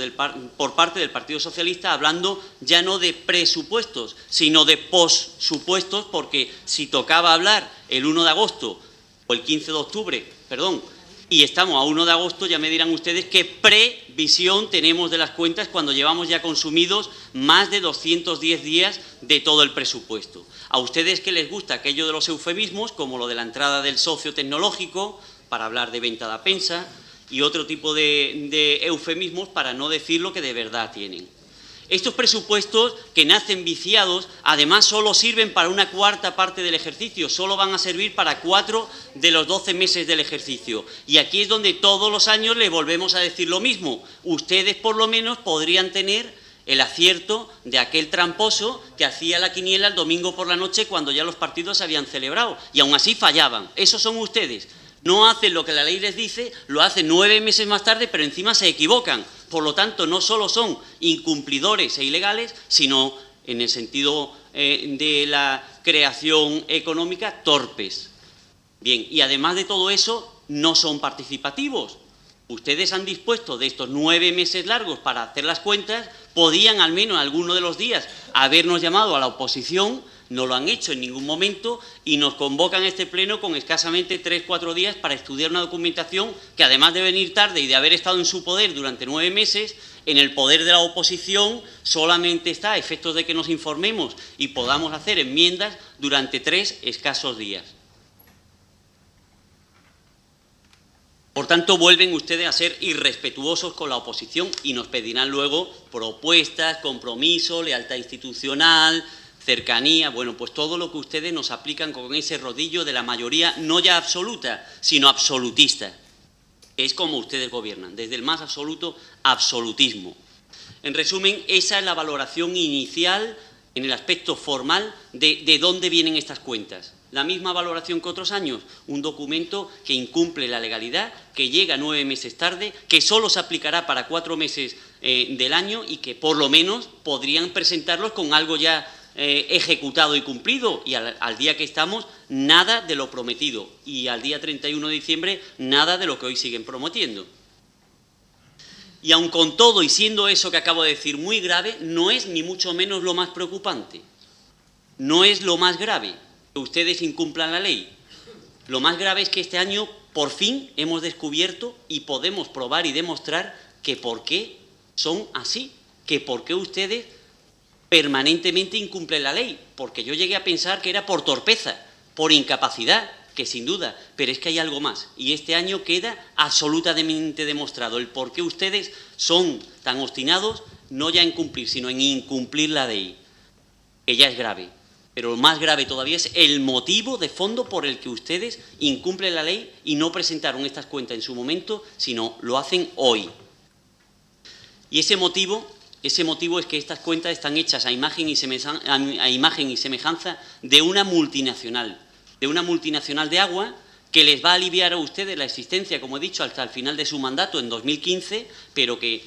por parte del Partido Socialista hablando ya no de presupuestos, sino de possupuestos, porque si tocaba hablar el 1 de agosto o el 15 de octubre, perdón, y estamos a 1 de agosto, ya me dirán ustedes qué previsión tenemos de las cuentas cuando llevamos ya consumidos más de 210 días de todo el presupuesto. A ustedes que les gusta aquello de los eufemismos, como lo de la entrada del socio tecnológico, para hablar de venta de Apensa, y otro tipo de eufemismos para no decir lo que de verdad tienen. Estos presupuestos, que nacen viciados, además solo sirven para una cuarta parte del ejercicio, solo van a servir para 4 de los 12 meses del ejercicio. Y aquí es donde todos los años les volvemos a decir lo mismo. Ustedes por lo menos podrían tener el acierto de aquel tramposo que hacía la quiniela el domingo por la noche cuando ya los partidos se habían celebrado, y aún así fallaban. Esos son ustedes. No hacen lo que la ley les dice, lo hacen 9 meses más tarde, pero encima se equivocan. Por lo tanto, no solo son incumplidores e ilegales, sino, en el sentido de la creación económica, torpes. Bien, y además de todo eso, no son participativos. Ustedes han dispuesto de estos 9 meses largos para hacer las cuentas, podían al menos alguno de los días habernos llamado a la oposición. No lo han hecho en ningún momento y nos convocan a este pleno con escasamente 3-4 días para estudiar una documentación que, además de venir tarde y de haber estado en su poder durante 9 meses, en el poder de la oposición solamente está a efectos de que nos informemos y podamos hacer enmiendas durante 3 escasos días. Por tanto, vuelven ustedes a ser irrespetuosos con la oposición y nos pedirán luego propuestas, compromiso, lealtad institucional, cercanía, bueno, pues todo lo que ustedes nos aplican con ese rodillo de la mayoría, no ya absoluta, sino absolutista. Es como ustedes gobiernan, desde el más absoluto absolutismo. En resumen, esa es la valoración inicial en el aspecto formal de dónde vienen estas cuentas. La misma valoración que otros años, un documento que incumple la legalidad, que llega 9 meses tarde, que solo se aplicará para 4 meses del año y que por lo menos podrían presentarlos con algo ya ejecutado y cumplido, y al día que estamos, nada de lo prometido, y al día 31 de diciembre, nada de lo que hoy siguen prometiendo. Y aun con todo, y siendo eso que acabo de decir muy grave, no es ni mucho menos lo más preocupante. No es lo más grave que ustedes incumplan la ley. Lo más grave es que este año, por fin, hemos descubierto y podemos probar y demostrar que por qué son así, que por qué ustedes permanentemente incumplen la ley, porque yo llegué a pensar que era por torpeza, por incapacidad, que sin duda, pero es que hay algo más, y este año queda absolutamente demostrado el por qué ustedes son tan obstinados, no ya en cumplir, sino en incumplir la ley, que ya es grave, pero lo más grave todavía es el motivo de fondo por el que ustedes incumplen la ley y no presentaron estas cuentas en su momento, sino lo hacen hoy. Y ese motivo Ese motivo es que estas cuentas están hechas a imagen y semejanza de una multinacional de agua, que les va a aliviar a ustedes la existencia, como he dicho, hasta el final de su mandato en 2015, pero que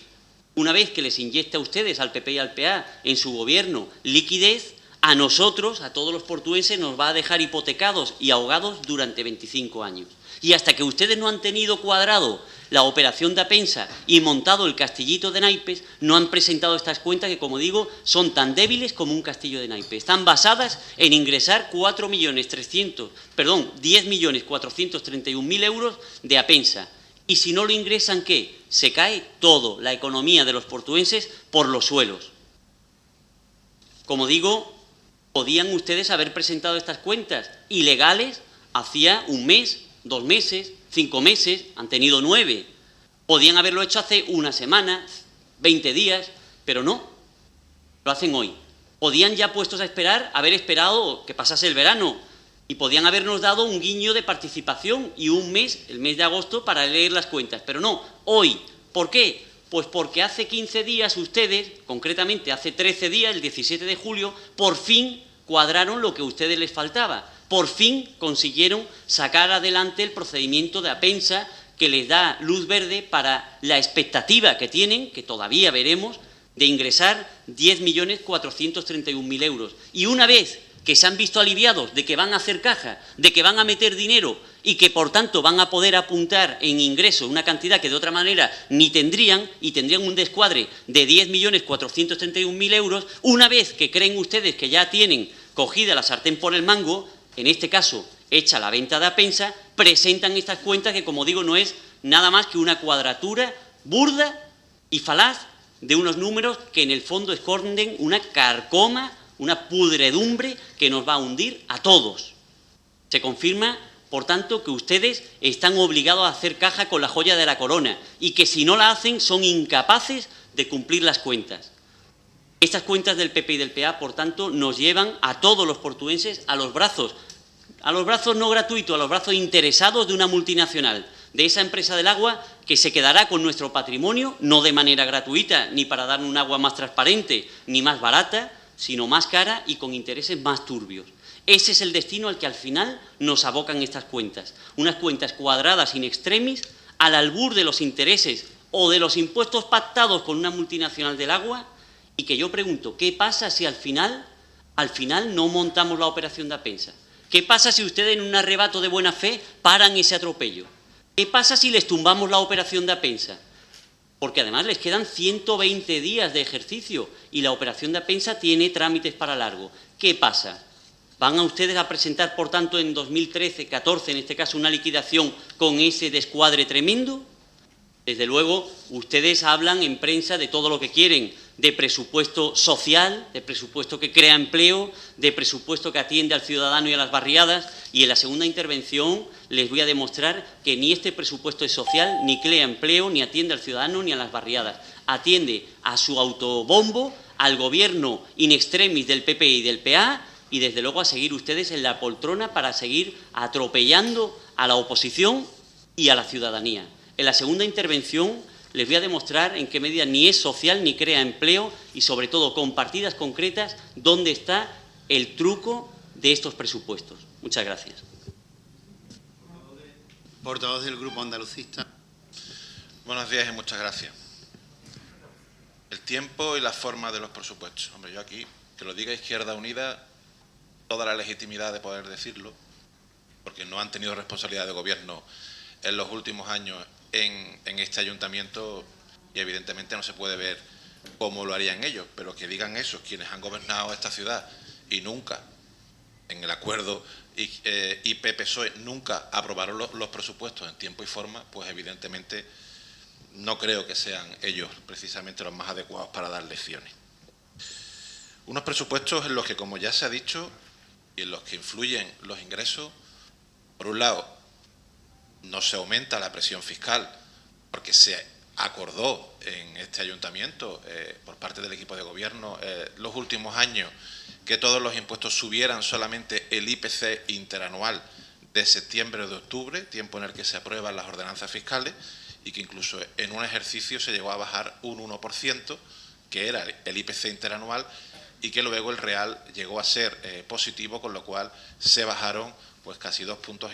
una vez que les inyecte a ustedes, al PP y al PA, en su gobierno, liquidez, a nosotros, a todos los portuenses, nos va a dejar hipotecados y ahogados durante 25 años. Y hasta que ustedes no han tenido cuadrado la operación de Apensa y montado el castillito de naipes, no han presentado estas cuentas que, como digo, son tan débiles como un castillo de naipes. Están basadas en ingresar 10.431.000 euros de Apensa. Y si no lo ingresan, ¿qué? Se cae todo, la economía de los portuenses, por los suelos. Como digo, podían ustedes haber presentado estas cuentas ilegales hacía un mes, 2 meses, 5 meses, han tenido 9. Podían haberlo hecho hace una semana, 20 días, pero no, lo hacen hoy. Podían ya, puestos a esperar, haber esperado que pasase el verano y podían habernos dado un guiño de participación y un mes, el mes de agosto, para leer las cuentas, pero no, hoy. ¿Por qué? Pues porque hace 15 días ustedes, concretamente hace 13 días, el 17 de julio, por fin cuadraron lo que a ustedes les faltaba. Por fin consiguieron sacar adelante el procedimiento de Apensa, que les da luz verde para la expectativa que tienen, que todavía veremos, de ingresar 10.431.000 euros. Y una vez que se han visto aliviados de que van a hacer caja, de que van a meter dinero y que, por tanto, van a poder apuntar en ingresos una cantidad que de otra manera ni tendrían, y tendrían un descuadre de 10.431.000 euros, una vez que creen ustedes que ya tienen cogida la sartén por el mango, en este caso hecha la venta de Apensa, presentan estas cuentas que, como digo, no es nada más que una cuadratura burda y falaz de unos números que en el fondo esconden una carcoma, una pudredumbre que nos va a hundir a todos. Se confirma, por tanto, que ustedes están obligados a hacer caja con la joya de la corona y que si no la hacen son incapaces de cumplir las cuentas. Estas cuentas del PP y del PA, por tanto, nos llevan a todos los portuenses a los brazos no gratuitos, a los brazos interesados de una multinacional, de esa empresa del agua que se quedará con nuestro patrimonio, no de manera gratuita, ni para dar un agua más transparente, ni más barata, sino más cara y con intereses más turbios. Ese es el destino al que al final nos abocan estas cuentas, unas cuentas cuadradas in extremis, al albur de los intereses o de los impuestos pactados con una multinacional del agua. Y que yo pregunto, ¿qué pasa si al final no montamos la operación de Apensa? ¿Qué pasa si ustedes en un arrebato de buena fe paran ese atropello? ¿Qué pasa si les tumbamos la operación de Apensa? Porque además les quedan 120 días de ejercicio y la operación de Apensa tiene trámites para largo. ¿Qué pasa? ¿Van a ustedes a presentar, por tanto, en 2013, 14, en este caso, una liquidación con ese descuadre tremendo? Desde luego, ustedes hablan en prensa de todo lo que quieren, de presupuesto social, de presupuesto que crea empleo, de presupuesto que atiende al ciudadano y a las barriadas, y en la segunda intervención les voy a demostrar que ni este presupuesto es social, ni crea empleo, ni atiende al ciudadano ni a las barriadas. Atiende a su autobombo, al gobierno in extremis del PP y del PA, y desde luego a seguir ustedes en la poltrona para seguir atropellando a la oposición y a la ciudadanía. En la segunda intervención les voy a demostrar en qué medida ni es social ni crea empleo y, sobre todo, con partidas concretas, dónde está el truco de estos presupuestos. Muchas gracias. Portavoz del Grupo Andalucista. Buenos días y muchas gracias. El tiempo y la forma de los presupuestos. Hombre, yo aquí, que lo diga Izquierda Unida, toda la legitimidad de poder decirlo, porque no han tenido responsabilidad de gobierno en los últimos años en este ayuntamiento y evidentemente no se puede ver cómo lo harían ellos, pero que digan eso quienes han gobernado esta ciudad y nunca, en el acuerdo PP-PSOE, nunca aprobaron los presupuestos en tiempo y forma, pues evidentemente no creo que sean ellos precisamente los más adecuados para dar lecciones. Unos presupuestos en los que, como ya se ha dicho, y en los que influyen los ingresos, por un lado, no se aumenta la presión fiscal porque se acordó en este ayuntamiento por parte del equipo de gobierno los últimos años que todos los impuestos subieran solamente el IPC interanual de septiembre o de octubre, tiempo en el que se aprueban las ordenanzas fiscales, y que incluso en un ejercicio se llegó a bajar un 1%, que era el IPC interanual, y que luego el real llegó a ser positivo, con lo cual se bajaron pues casi 2,5 puntos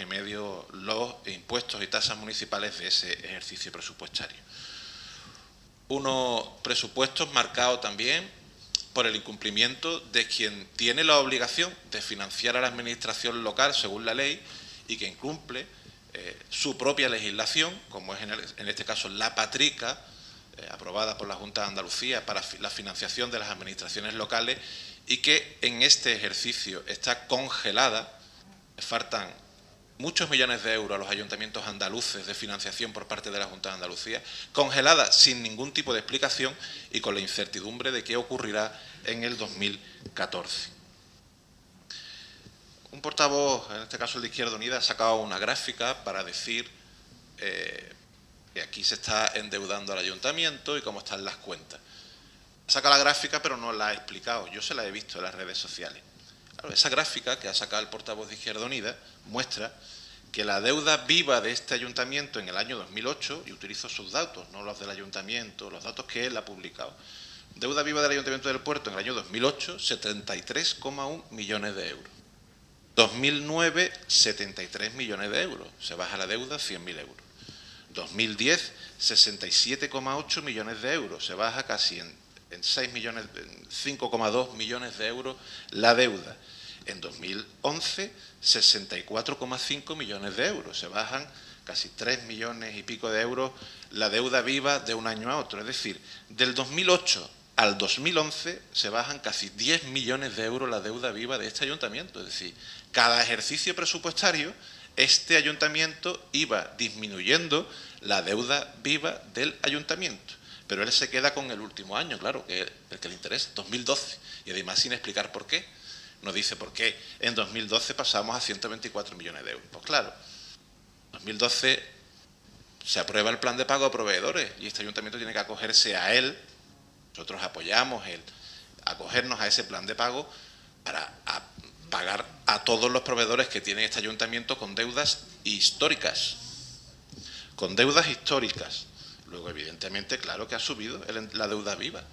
los impuestos y tasas municipales de ese ejercicio presupuestario. Unos presupuestos marcados también por el incumplimiento de quien tiene la obligación de financiar a la administración local según la ley y que incumple su propia legislación, como es en este caso la Patrica, aprobada por la Junta de Andalucía para la financiación de las administraciones locales, y que en este ejercicio está congelada. Faltan muchos millones de euros a los ayuntamientos andaluces de financiación por parte de la Junta de Andalucía, congelada sin ningún tipo de explicación y con la incertidumbre de qué ocurrirá en el 2014. Un portavoz, en este caso el de Izquierda Unida, ha sacado una gráfica para decir que aquí se está endeudando al ayuntamiento y cómo están las cuentas. Saca la gráfica, pero no la ha explicado. Yo se la he visto en las redes sociales. Claro, esa gráfica que ha sacado el portavoz de Izquierda Unida muestra que la deuda viva de este ayuntamiento en el año 2008, y utilizo sus datos, no los del ayuntamiento, los datos que él ha publicado. Deuda viva del Ayuntamiento del Puerto en el año 2008, 73,1 millones de euros. 2009, 73 millones de euros. Se baja la deuda 100.000 euros. 2010, 67,8 millones de euros. Se baja casi en 5,2 millones de euros la deuda. En 2011, 64,5 millones de euros. Se bajan casi 3 millones y pico de euros la deuda viva de un año a otro. Es decir, del 2008 al 2011 se bajan casi 10 millones de euros la deuda viva de este ayuntamiento. Es decir, cada ejercicio presupuestario este ayuntamiento iba disminuyendo la deuda viva del ayuntamiento. Pero él se queda con el último año, claro, que es el que le interesa, 2012. Y además sin explicar por qué. Nos dice por qué en 2012 pasamos a 124 millones de euros. Pues claro, en 2012 se aprueba el plan de pago a proveedores y este ayuntamiento tiene que acogerse a él. Nosotros apoyamos el acogernos a ese plan de pago para pagar a todos los proveedores que tiene este ayuntamiento con deudas históricas. Con deudas históricas. Luego, evidentemente, claro que ha subido la deuda viva.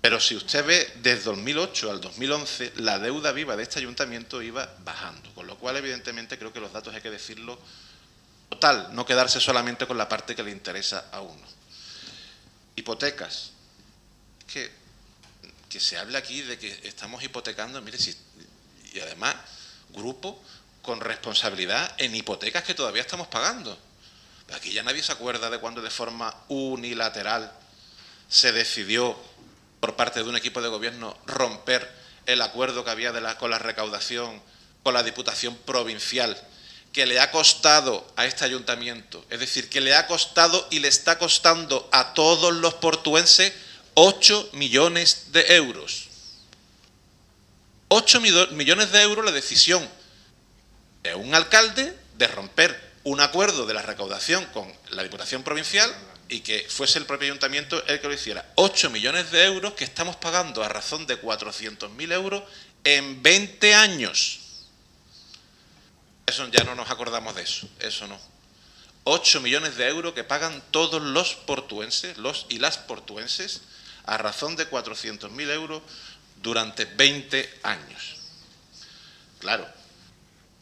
Pero si usted ve, desde 2008 al 2011, la deuda viva de este ayuntamiento iba bajando. Con lo cual, evidentemente, creo que los datos hay que decirlo total, no quedarse solamente con la parte que le interesa a uno. Hipotecas. Que se habla aquí de que estamos hipotecando, mire, y además, grupos con responsabilidad en hipotecas que todavía estamos pagando. Aquí ya nadie se acuerda de cuando de forma unilateral se decidió por parte de un equipo de gobierno romper el acuerdo que había con la recaudación con la Diputación Provincial, que le ha costado a este ayuntamiento, es decir, que le ha costado y le está costando a todos los portuenses 8 millones de euros. 8 millones de euros la decisión de un alcalde de romper un acuerdo de la recaudación con la Diputación Provincial y que fuese el propio ayuntamiento el que lo hiciera. 8 millones de euros que estamos pagando a razón de 400.000 euros en 20 años. Eso ya no nos acordamos de eso, eso no. 8 millones de euros que pagan todos los portuenses, los y las portuenses, a razón de 400.000 euros durante 20 años. Claro,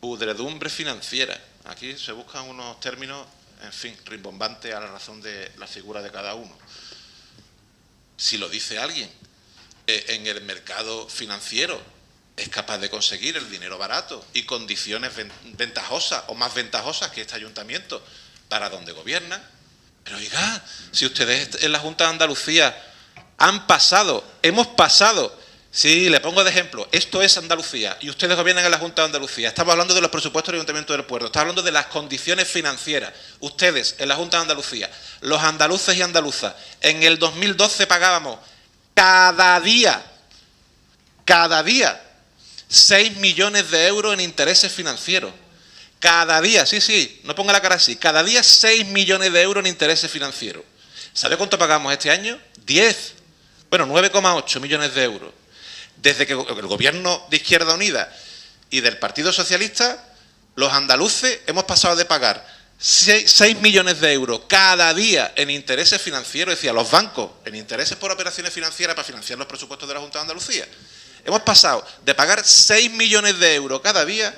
pudredumbre financiera. Aquí se buscan unos términos, en fin, rimbombantes a la razón de la figura de cada uno. Si lo dice alguien, en el mercado financiero es capaz de conseguir el dinero barato y condiciones ventajosas o más ventajosas que este ayuntamiento para donde gobierna. Pero oiga, si ustedes en la Junta de Andalucía hemos pasado, sí, le pongo de ejemplo, esto es Andalucía y ustedes gobiernan en la Junta de Andalucía. Estamos hablando de los presupuestos del Ayuntamiento del Puerto, estamos hablando de las condiciones financieras. Ustedes en la Junta de Andalucía, los andaluces y andaluzas, en el 2012 pagábamos cada día 6 millones de euros en intereses financieros. Cada día, sí, no ponga la cara así, cada día 6 millones de euros en intereses financieros. ¿Sabe cuánto pagamos este año? 9,8 millones de euros. Desde que el gobierno de Izquierda Unida y del Partido Socialista, los andaluces hemos pasado de pagar 6 millones de euros cada día en intereses financieros, es decir, a los bancos, en intereses por operaciones financieras para financiar los presupuestos de la Junta de Andalucía. Hemos pasado de pagar 6 millones de euros cada día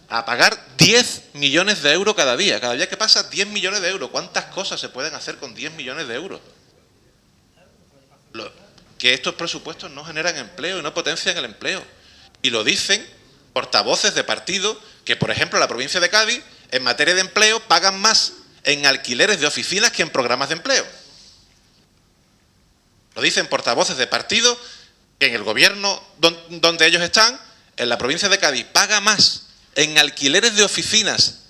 a pagar 10 millones de euros cada día. Cada día que pasa, 10 millones de euros. ¿Cuántas cosas se pueden hacer con 10 millones de euros? Que estos presupuestos no generan empleo y no potencian el empleo. Y lo dicen portavoces de partidos que, por ejemplo, en la provincia de Cádiz, en materia de empleo, pagan más en alquileres de oficinas que en programas de empleo. Lo dicen portavoces de partidos que en el gobierno donde ellos están, en la provincia de Cádiz, paga más en alquileres de oficinas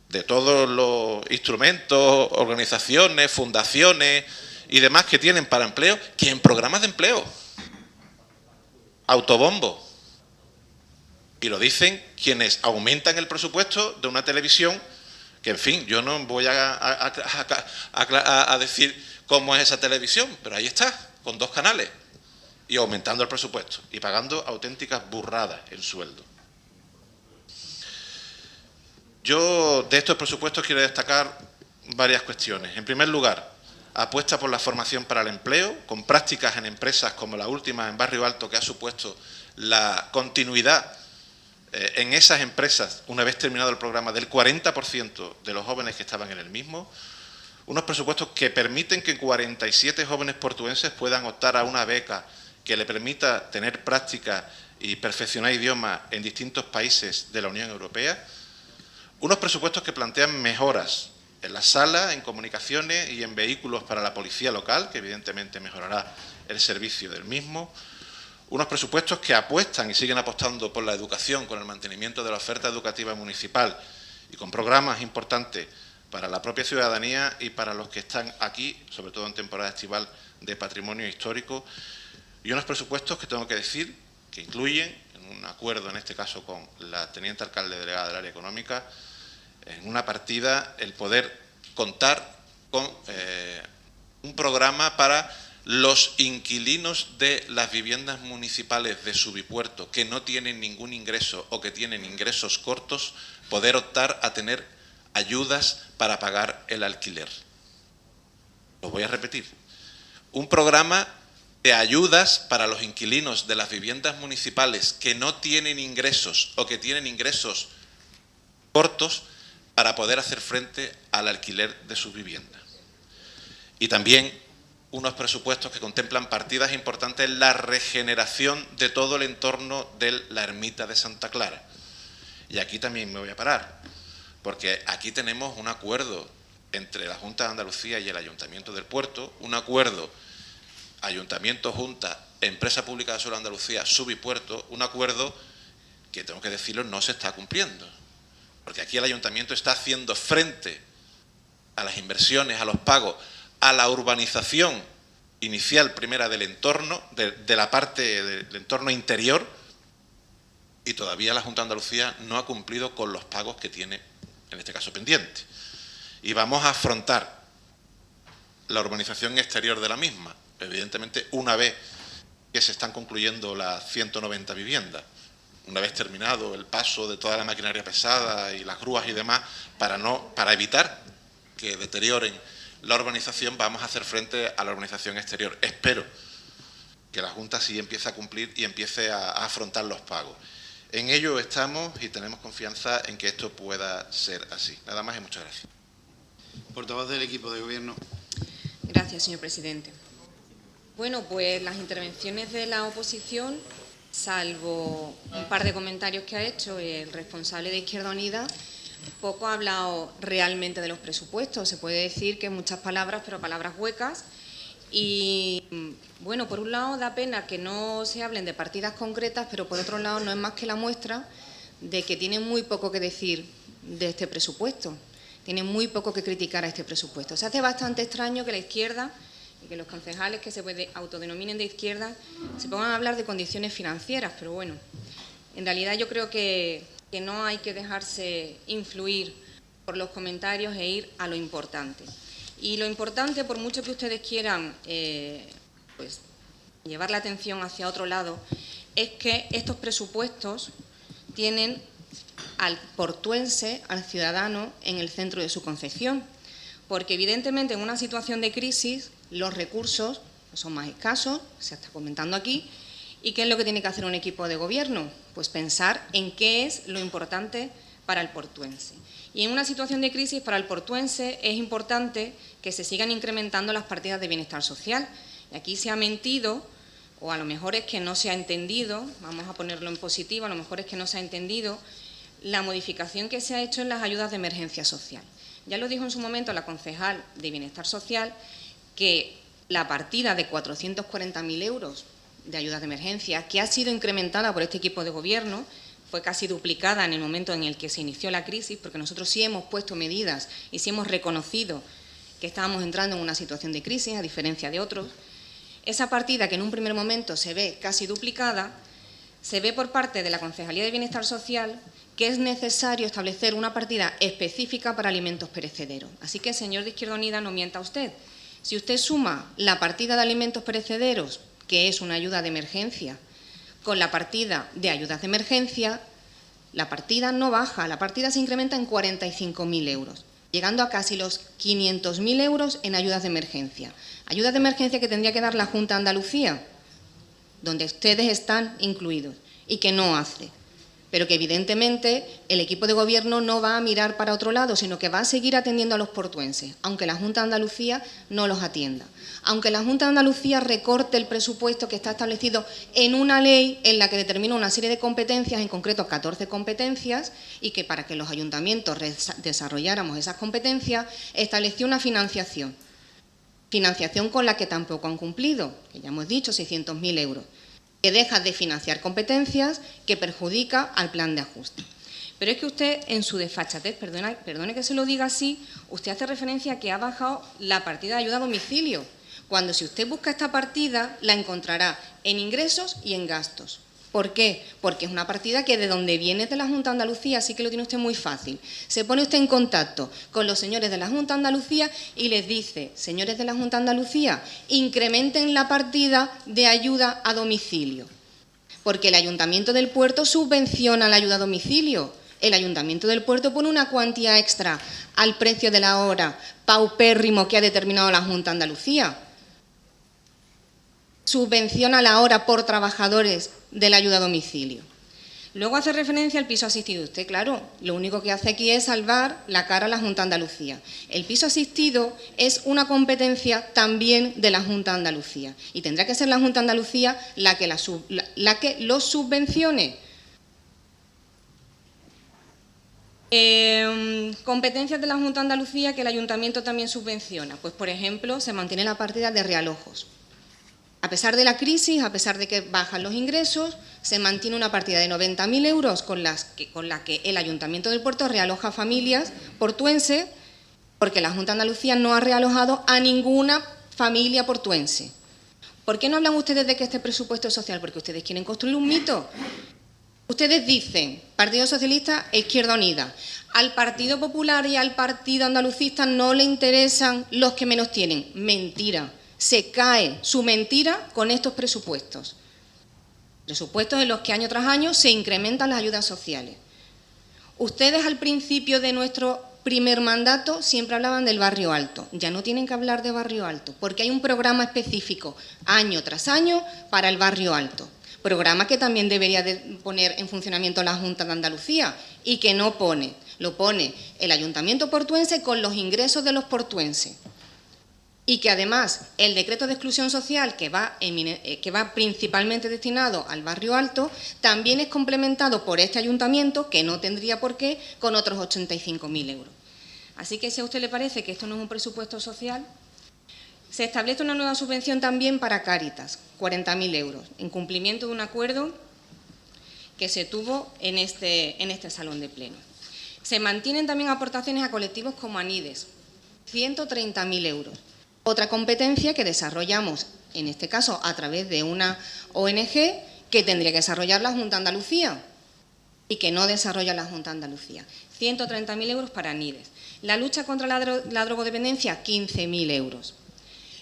de todos los instrumentos, organizaciones, fundaciones y demás que tienen para empleo, que en programas de empleo. Autobombo. Y lo dicen quienes aumentan el presupuesto de una televisión que, en fin, yo no voy a decir cómo es esa televisión, pero ahí está, con 2 canales, y aumentando el presupuesto, y pagando auténticas burradas en sueldo. Yo de estos presupuestos quiero destacar varias cuestiones. En primer lugar, apuesta por la formación para el empleo, con prácticas en empresas como la última en Barrio Alto, que ha supuesto la continuidad en esas empresas, una vez terminado el programa, del 40% de los jóvenes que estaban en el mismo. Unos presupuestos que permiten que 47 jóvenes portuenses puedan optar a una beca que le permita tener práctica y perfeccionar idiomas en distintos países de la Unión Europea. Unos presupuestos que plantean mejoras en la sala, en comunicaciones y en vehículos para la policía local, que evidentemente mejorará el servicio del mismo. Unos presupuestos que apuestan y siguen apostando por la educación, con el mantenimiento de la oferta educativa municipal y con programas importantes para la propia ciudadanía y para los que están aquí, sobre todo en temporada estival, de patrimonio histórico. Y unos presupuestos que tengo que decir que incluyen, en un acuerdo en este caso con la teniente alcalde delegada del área económica, en una partida el poder contar con un programa para los inquilinos de las viviendas municipales de Subipuerto que no tienen ningún ingreso o que tienen ingresos cortos, poder optar a tener ayudas para pagar el alquiler. Lo voy a repetir. Un programa de ayudas para los inquilinos de las viviendas municipales que no tienen ingresos o que tienen ingresos cortos para poder hacer frente al alquiler de sus viviendas. Y también unos presupuestos que contemplan partidas importantes en la regeneración de todo el entorno de la ermita de Santa Clara. Y aquí también me voy a parar, porque aquí tenemos un acuerdo entre la Junta de Andalucía y el Ayuntamiento del Puerto, un acuerdo Ayuntamiento, Junta, Empresa Pública de Suelo de Andalucía, Subipuerto, un acuerdo que, tengo que decirlo, no se está cumpliendo. Porque aquí el Ayuntamiento está haciendo frente a las inversiones, a los pagos, a la urbanización inicial primera del entorno, de la parte del entorno interior, y todavía la Junta de Andalucía no ha cumplido con los pagos que tiene, en este caso, pendiente. Y vamos a afrontar la urbanización exterior de la misma, evidentemente una vez que se están concluyendo las 190 viviendas, una vez terminado el paso de toda la maquinaria pesada y las grúas y demás, para evitar que deterioren la urbanización, vamos a hacer frente a la urbanización exterior. Espero que la Junta sí empiece a cumplir y empiece a afrontar los pagos. En ello estamos y tenemos confianza en que esto pueda ser así. Nada más y muchas gracias. Portavoz del equipo de Gobierno. Gracias, señor presidente. Bueno, pues las intervenciones de la oposición, salvo un par de comentarios que ha hecho el responsable de Izquierda Unida, poco ha hablado realmente de los presupuestos. Se puede decir que muchas palabras, pero palabras huecas. Y, bueno, por un lado da pena que no se hablen de partidas concretas, pero por otro lado no es más que la muestra de que tienen muy poco que decir de este presupuesto. Tienen muy poco que criticar a este presupuesto. Se hace bastante extraño que la izquierda y que los concejales que se autodenominen de izquierda se pongan a hablar de condiciones financieras, pero bueno, en realidad yo creo que no hay que dejarse influir por los comentarios e ir a lo importante. Y lo importante, por mucho que ustedes quieran pues, llevar la atención hacia otro lado, es que estos presupuestos tienen al portuense, al ciudadano, en el centro de su concepción. Porque, evidentemente, en una situación de crisis, los recursos son más escasos, se está comentando aquí. ¿Y qué es lo que tiene que hacer un equipo de gobierno? Pues pensar en qué es lo importante para el portuense. Y en una situación de crisis, para el portuense es importante que se sigan incrementando las partidas de bienestar social. Y aquí se ha mentido, o a lo mejor es que no se ha entendido, vamos a ponerlo en positivo, a lo mejor es que no se ha entendido la modificación que se ha hecho en las ayudas de emergencia social. Ya lo dijo en su momento la concejal de Bienestar Social, que la partida de 440.000 euros de ayudas de emergencia, que ha sido incrementada por este equipo de gobierno, fue casi duplicada en el momento en el que se inició la crisis, porque nosotros sí hemos puesto medidas y sí hemos reconocido que estábamos entrando en una situación de crisis, a diferencia de otros. Esa partida, que en un primer momento se ve casi duplicada, se ve por parte de la Concejalía de Bienestar Social que es necesario establecer una partida específica para alimentos perecederos. Así que, señor de Izquierda Unida, no mienta usted. Si usted suma la partida de alimentos perecederos, que es una ayuda de emergencia, con la partida de ayudas de emergencia, la partida no baja, la partida se incrementa en 45.000 euros, llegando a casi los 500.000 euros en ayudas de emergencia. Ayudas de emergencia que tendría que dar la Junta de Andalucía, donde ustedes están incluidos, y que no hace. Pero que evidentemente el equipo de gobierno no va a mirar para otro lado, sino que va a seguir atendiendo a los portuenses, aunque la Junta de Andalucía no los atienda. Aunque la Junta de Andalucía recorte el presupuesto que está establecido en una ley en la que determina una serie de competencias, en concreto 14 competencias, y que para que los ayuntamientos desarrolláramos esas competencias, estableció una financiación con la que tampoco han cumplido, que ya hemos dicho, 600.000 euros. Que deja de financiar competencias, que perjudica al plan de ajuste. Pero es que usted, en su desfachatez, perdone que se lo diga así, usted hace referencia a que ha bajado la partida de ayuda a domicilio, cuando si usted busca esta partida, la encontrará en ingresos y en gastos. ¿Por qué? Porque es una partida que de donde viene de la Junta de Andalucía, así que lo tiene usted muy fácil. Se pone usted en contacto con los señores de la Junta de Andalucía y les dice: señores de la Junta de Andalucía, incrementen la partida de ayuda a domicilio, porque el Ayuntamiento del Puerto subvenciona la ayuda a domicilio. El Ayuntamiento del Puerto pone una cuantía extra al precio de la hora paupérrimo que ha determinado la Junta de Andalucía. Subvenciona la hora por trabajadores de la ayuda a domicilio. Luego hace referencia al piso asistido. Usted, claro, lo único que hace aquí es salvar la cara a la Junta de Andalucía. El piso asistido es una competencia también de la Junta de Andalucía y tendrá que ser la Junta de Andalucía la que lo subvencione. Competencias de la Junta de Andalucía que el Ayuntamiento también subvenciona. Pues, por ejemplo, se mantiene la partida de realojos. A pesar de la crisis, a pesar de que bajan los ingresos, se mantiene una partida de 90.000 euros con la que el Ayuntamiento del Puerto realoja familias portuenses, porque la Junta de Andalucía no ha realojado a ninguna familia portuense. ¿Por qué no hablan ustedes de que este presupuesto es social? Porque ustedes quieren construir un mito. Ustedes dicen, Partido Socialista e Izquierda Unida, al Partido Popular y al Partido Andalucista no le interesan los que menos tienen. Mentira. Se cae su mentira con estos presupuestos. Presupuestos en los que año tras año se incrementan las ayudas sociales. Ustedes al principio de nuestro primer mandato siempre hablaban del barrio alto. Ya no tienen que hablar de barrio alto, porque hay un programa específico año tras año para el barrio alto. Programa que también debería de poner en funcionamiento la Junta de Andalucía y que no pone. Lo pone el Ayuntamiento portuense con los ingresos de los portuenses. Y que además el decreto de exclusión social, que va principalmente destinado al barrio alto, también es complementado por este ayuntamiento, que no tendría por qué, con otros 85.000 euros. Así que si a usted le parece que esto no es un presupuesto social, se establece una nueva subvención también para Cáritas, 40.000 euros, en cumplimiento de un acuerdo que se tuvo en este salón de pleno. Se mantienen también aportaciones a colectivos como Anides, 130.000 euros. Otra competencia que desarrollamos, en este caso a través de una ONG, que tendría que desarrollar la Junta de Andalucía y que no desarrolla la Junta de Andalucía. 130.000 euros para Anides. La lucha contra la drogodependencia, 15.000 euros.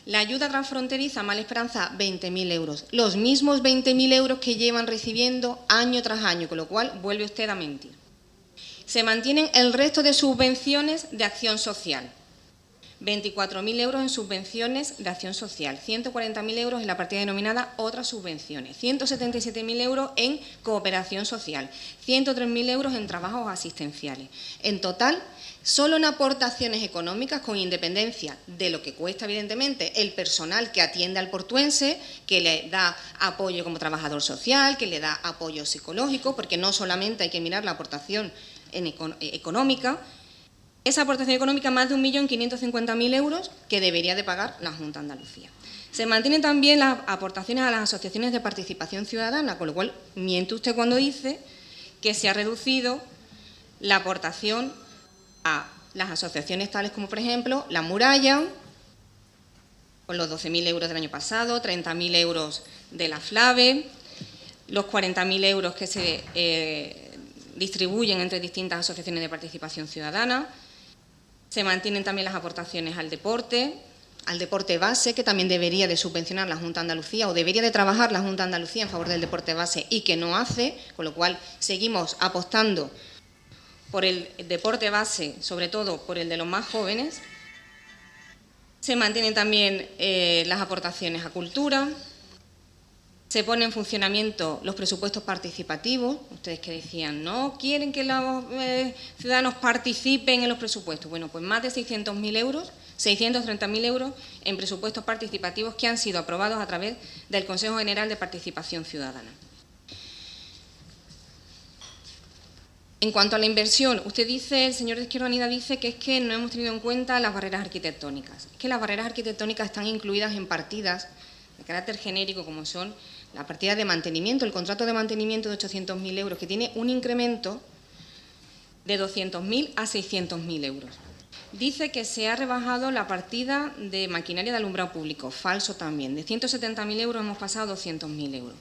La ayuda transfronteriza Mala Esperanza, 20.000 euros. Los mismos 20.000 euros que llevan recibiendo año tras año, con lo cual vuelve usted a mentir. Se mantienen el resto de subvenciones de acción social. 24.000 euros en subvenciones de acción social, 140.000 euros en la partida denominada otras subvenciones, 177.000 euros en cooperación social, 103.000 euros en trabajos asistenciales. En total, solo en aportaciones económicas, con independencia de lo que cuesta, evidentemente, el personal que atiende al portuense, que le da apoyo como trabajador social, que le da apoyo psicológico, porque no solamente hay que mirar la aportación económica. Esa aportación económica, más de 1.550.000 euros, que debería de pagar la Junta de Andalucía. Se mantienen también las aportaciones a las asociaciones de participación ciudadana, con lo cual miente usted cuando dice que se ha reducido la aportación a las asociaciones tales como, por ejemplo, La Muralla, con los 12.000 euros del año pasado, 30.000 euros de la FLAVE, los 40.000 euros que se distribuyen entre distintas asociaciones de participación ciudadana. Se mantienen también las aportaciones al deporte base, que también debería de subvencionar la Junta de Andalucía, o debería de trabajar la Junta de Andalucía en favor del deporte base y que no hace, con lo cual seguimos apostando por el deporte base, sobre todo por el de los más jóvenes. Se mantienen también las aportaciones a cultura. Se ponen en funcionamiento los presupuestos participativos. Ustedes que decían, no quieren que los ciudadanos participen en los presupuestos. Bueno, pues más de 600.000 euros, 630.000 euros en presupuestos participativos que han sido aprobados a través del Consejo General de Participación Ciudadana. En cuanto a la inversión, usted dice, el señor de Izquierda Unida dice que es que no hemos tenido en cuenta las barreras arquitectónicas. Es que las barreras arquitectónicas están incluidas en partidas de carácter genérico, como son la partida de mantenimiento, el contrato de mantenimiento de 800.000 euros, que tiene un incremento de 200.000 a 600.000 euros. Dice que se ha rebajado la partida de maquinaria de alumbrado público, falso también. De 170.000 euros hemos pasado a 200.000 euros.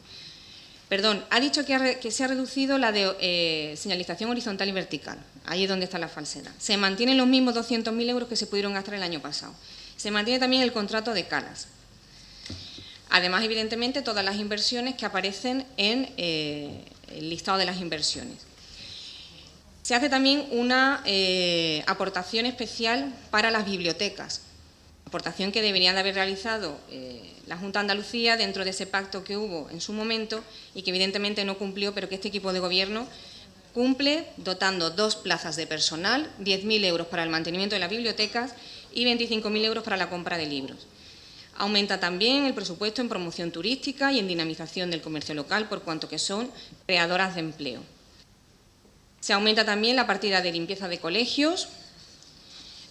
Perdón, ha dicho que se ha reducido la de señalización horizontal y vertical. Ahí es donde está la falsedad. Se mantienen los mismos 200.000 euros que se pudieron gastar el año pasado. Se mantiene también el contrato de calas. Además, evidentemente, todas las inversiones que aparecen en el listado de las inversiones. Se hace también una aportación especial para las bibliotecas, aportación que deberían de haber realizado la Junta de Andalucía dentro de ese pacto que hubo en su momento y que evidentemente no cumplió, pero que este equipo de gobierno cumple dotando 2 plazas de personal, 10.000 euros para el mantenimiento de las bibliotecas y 25.000 euros para la compra de libros. Aumenta también el presupuesto en promoción turística y en dinamización del comercio local, por cuanto que son creadoras de empleo. Se aumenta también la partida de limpieza de colegios,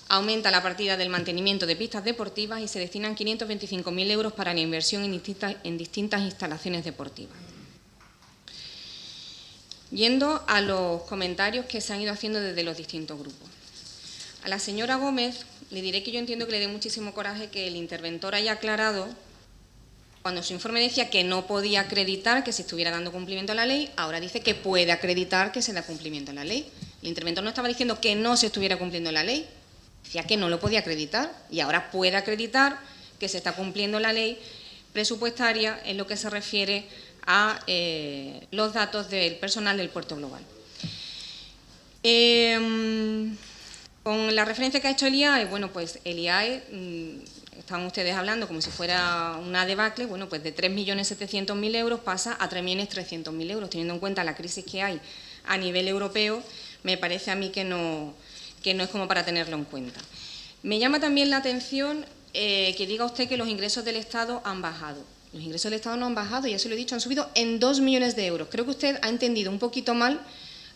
aumenta la partida del mantenimiento de pistas deportivas y se destinan 525.000 euros para la inversión en distintas instalaciones deportivas. Yendo a los comentarios que se han ido haciendo desde los distintos grupos. A la señora Gómez le diré que yo entiendo que le dé muchísimo coraje que el interventor haya aclarado, cuando su informe decía que no podía acreditar que se estuviera dando cumplimiento a la ley, ahora dice que puede acreditar que se da cumplimiento a la ley. El interventor no estaba diciendo que no se estuviera cumpliendo la ley, decía que no lo podía acreditar y ahora puede acreditar que se está cumpliendo la ley presupuestaria en lo que se refiere a los datos del personal del puerto global. Con la referencia que ha hecho el IAE, bueno, pues el IAE, están ustedes hablando como si fuera una debacle, bueno, pues de 3.700.000 euros pasa a 3.300.000 euros, teniendo en cuenta la crisis que hay a nivel europeo, me parece a mí que no es como para tenerlo en cuenta. Me llama también la atención que diga usted que los ingresos del Estado han bajado. Los ingresos del Estado no han bajado, ya se lo he dicho, han subido en 2 millones de euros. Creo que usted ha entendido un poquito mal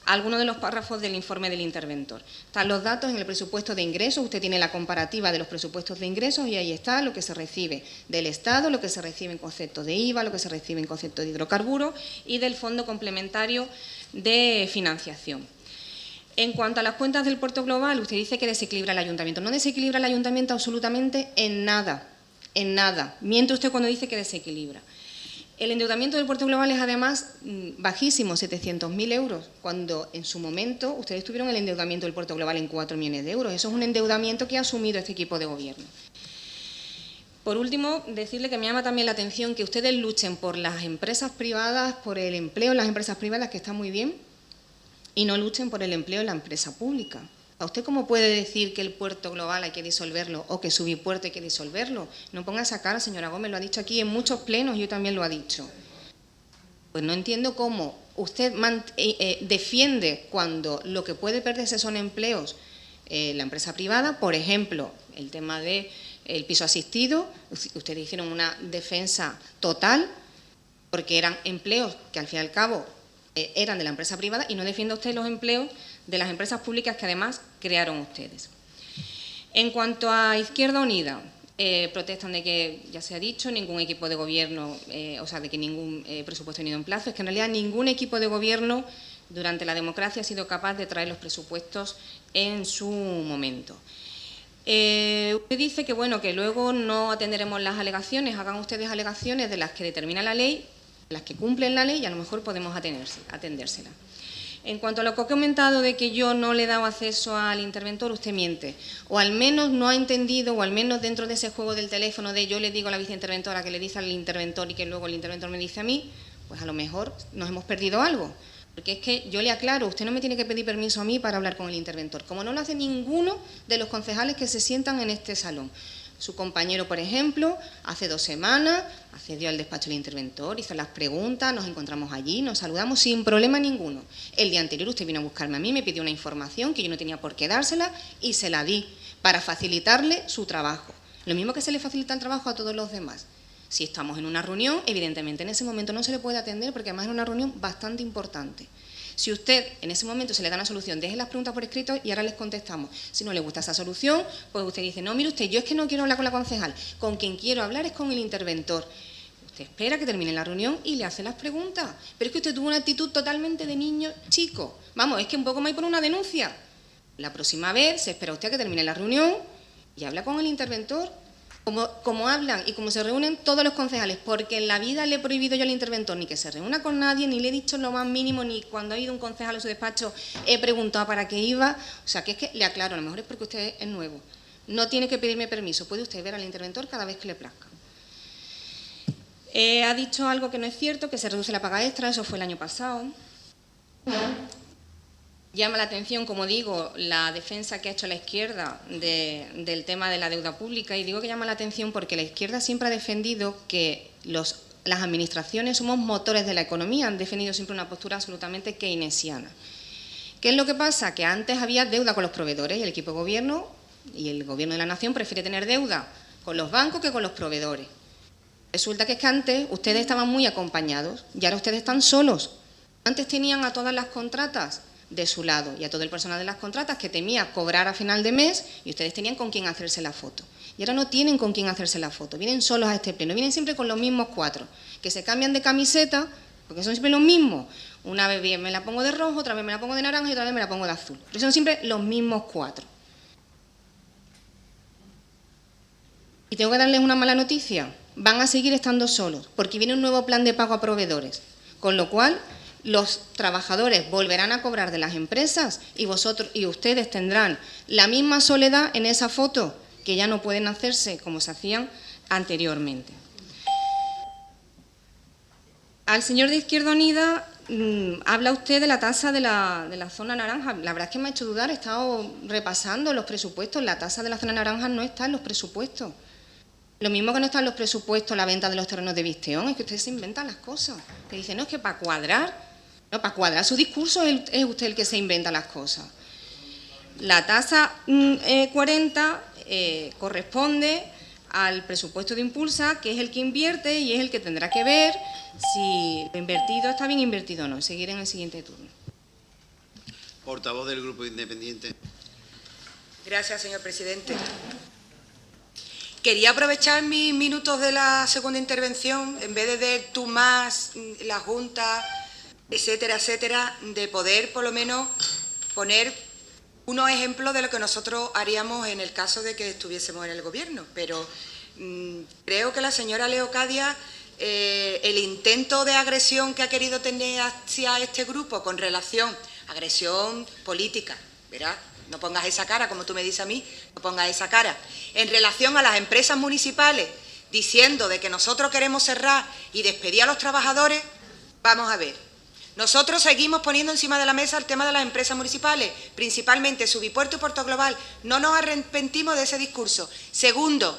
algunos de los párrafos del informe del interventor. Están los datos en el presupuesto de ingresos, usted tiene la comparativa de los presupuestos de ingresos y ahí está lo que se recibe del Estado, lo que se recibe en concepto de IVA, lo que se recibe en concepto de hidrocarburos y del Fondo Complementario de Financiación. En cuanto a las cuentas del puerto global, usted dice que desequilibra el ayuntamiento. No desequilibra el ayuntamiento absolutamente en nada, en nada. Miente usted cuando dice que desequilibra. El endeudamiento del puerto global es además bajísimo, 700.000 euros, cuando en su momento ustedes tuvieron el endeudamiento del puerto global en 4 millones de euros. Eso es un endeudamiento que ha asumido este equipo de gobierno. Por último, decirle que me llama también la atención que ustedes luchen por las empresas privadas, por el empleo en las empresas privadas, que está muy bien, y no luchen por el empleo en la empresa pública. ¿A usted cómo puede decir que el puerto global hay que disolverlo o que Subipuerto hay que disolverlo? No ponga esa cara, señora Gómez, lo ha dicho aquí en muchos plenos, yo también lo ha dicho. Pues no entiendo cómo usted defiende cuando lo que puede perderse son empleos en la empresa privada, por ejemplo, el tema del piso asistido. Ustedes hicieron una defensa total porque eran empleos que al fin y al cabo eran de la empresa privada, y no defiende usted los empleos de las empresas públicas que además crearon ustedes. En cuanto a Izquierda Unida, protestan de que, ya se ha dicho, ningún equipo de gobierno, o sea, de que ningún presupuesto ha venido en plazo. Es que en realidad ningún equipo de gobierno durante la democracia ha sido capaz de traer los presupuestos en su momento. Usted dice que, bueno, que luego no atenderemos las alegaciones, hagan ustedes alegaciones de las que determina la ley, las que cumplen la ley, y a lo mejor podemos atendérsela. En cuanto a lo que ha comentado de que yo no le he dado acceso al interventor, usted miente. O al menos no ha entendido, o al menos dentro de ese juego del teléfono de yo le digo a la viceinterventora que le dice al interventor y que luego el interventor me dice a mí, pues a lo mejor nos hemos perdido algo. Porque es que yo le aclaro, usted no me tiene que pedir permiso a mí para hablar con el interventor, como no lo hace ninguno de los concejales que se sientan en este salón. Su compañero, por ejemplo, hace 2 semanas accedió al despacho del interventor, hizo las preguntas, nos encontramos allí, nos saludamos sin problema ninguno. El día anterior usted vino a buscarme a mí, me pidió una información que yo no tenía por qué dársela y se la di para facilitarle su trabajo. Lo mismo que se le facilita el trabajo a todos los demás. Si estamos en una reunión, evidentemente en ese momento no se le puede atender porque además es una reunión bastante importante. Si usted en ese momento se le da una solución, deje las preguntas por escrito y ahora les contestamos. Si no le gusta esa solución, pues usted dice, no, mire usted, yo es que no quiero hablar con la concejal, con quien quiero hablar es con el interventor. Usted espera que termine la reunión y le hace las preguntas. Pero es que usted tuvo una actitud totalmente de niño chico. Vamos, es que un poco más hay por una denuncia. La próxima vez se espera usted a que termine la reunión y habla con el interventor. Como hablan y como se reúnen todos los concejales, porque en la vida le he prohibido yo al interventor ni que se reúna con nadie, ni le he dicho lo más mínimo, ni cuando ha ido un concejal a su despacho he preguntado para qué iba. O sea, que es que le aclaro, a lo mejor es porque usted es nuevo. No tiene que pedirme permiso, puede usted ver al interventor cada vez que le plazca. Ha dicho algo que no es cierto, que se reduce la paga extra, eso fue el año pasado. Llama la atención, como digo, la defensa que ha hecho la izquierda del tema de la deuda pública, y digo que llama la atención porque la izquierda siempre ha defendido que las administraciones somos motores de la economía, han defendido siempre una postura absolutamente keynesiana. ¿Qué es lo que pasa? Que antes había deuda con los proveedores y el equipo de gobierno y el gobierno de la nación prefiere tener deuda con los bancos que con los proveedores. Resulta que es que antes ustedes estaban muy acompañados y ahora ustedes están solos. Antes tenían a todas las contratas de su lado y a todo el personal de las contratas que temía cobrar a final de mes y ustedes tenían con quién hacerse la foto. Y ahora no tienen con quién hacerse la foto, vienen solos a este pleno, vienen siempre con los mismos 4, que se cambian de camiseta porque son siempre los mismos. Una vez me la pongo de rojo, otra vez me la pongo de naranja y otra vez me la pongo de azul. Pero son siempre los mismos 4. Y tengo que darles una mala noticia, van a seguir estando solos porque viene un nuevo plan de pago a proveedores, con lo cual los trabajadores volverán a cobrar de las empresas y vosotros y ustedes tendrán la misma soledad en esa foto, que ya no pueden hacerse como se hacían anteriormente. Al señor de Izquierda Unida, habla usted de la tasa de la zona naranja. La verdad es que me ha hecho dudar, he estado repasando los presupuestos, la tasa de la zona naranja no está en los presupuestos. Lo mismo que no está en los presupuestos la venta de los terrenos de Visteón, es que usted se inventa las cosas. Que dice, no, es que para cuadrar. No, para cuadrar su discurso es usted el que se inventa las cosas. La tasa 40 corresponde al presupuesto de Impulsa, que es el que invierte y es el que tendrá que ver si lo invertido está bien invertido o no. Seguir en el siguiente turno. Portavoz del Grupo Independiente. Gracias, señor presidente. Quería aprovechar mis minutos de la segunda intervención, en vez de tú más, la Junta, etcétera, etcétera, de poder por lo menos poner unos ejemplos de lo que nosotros haríamos en el caso de que estuviésemos en el Gobierno. Pero creo que la señora Leocadia, el intento de agresión que ha querido tener hacia este grupo con relación, agresión política, ¿verdad? No pongas esa cara, como tú me dices a mí, no pongas esa cara. En relación a las empresas municipales, diciendo de que nosotros queremos cerrar y despedir a los trabajadores, vamos a ver. Nosotros seguimos poniendo encima de la mesa el tema de las empresas municipales, principalmente Subipuerto y Puerto Global. No nos arrepentimos de ese discurso. Segundo,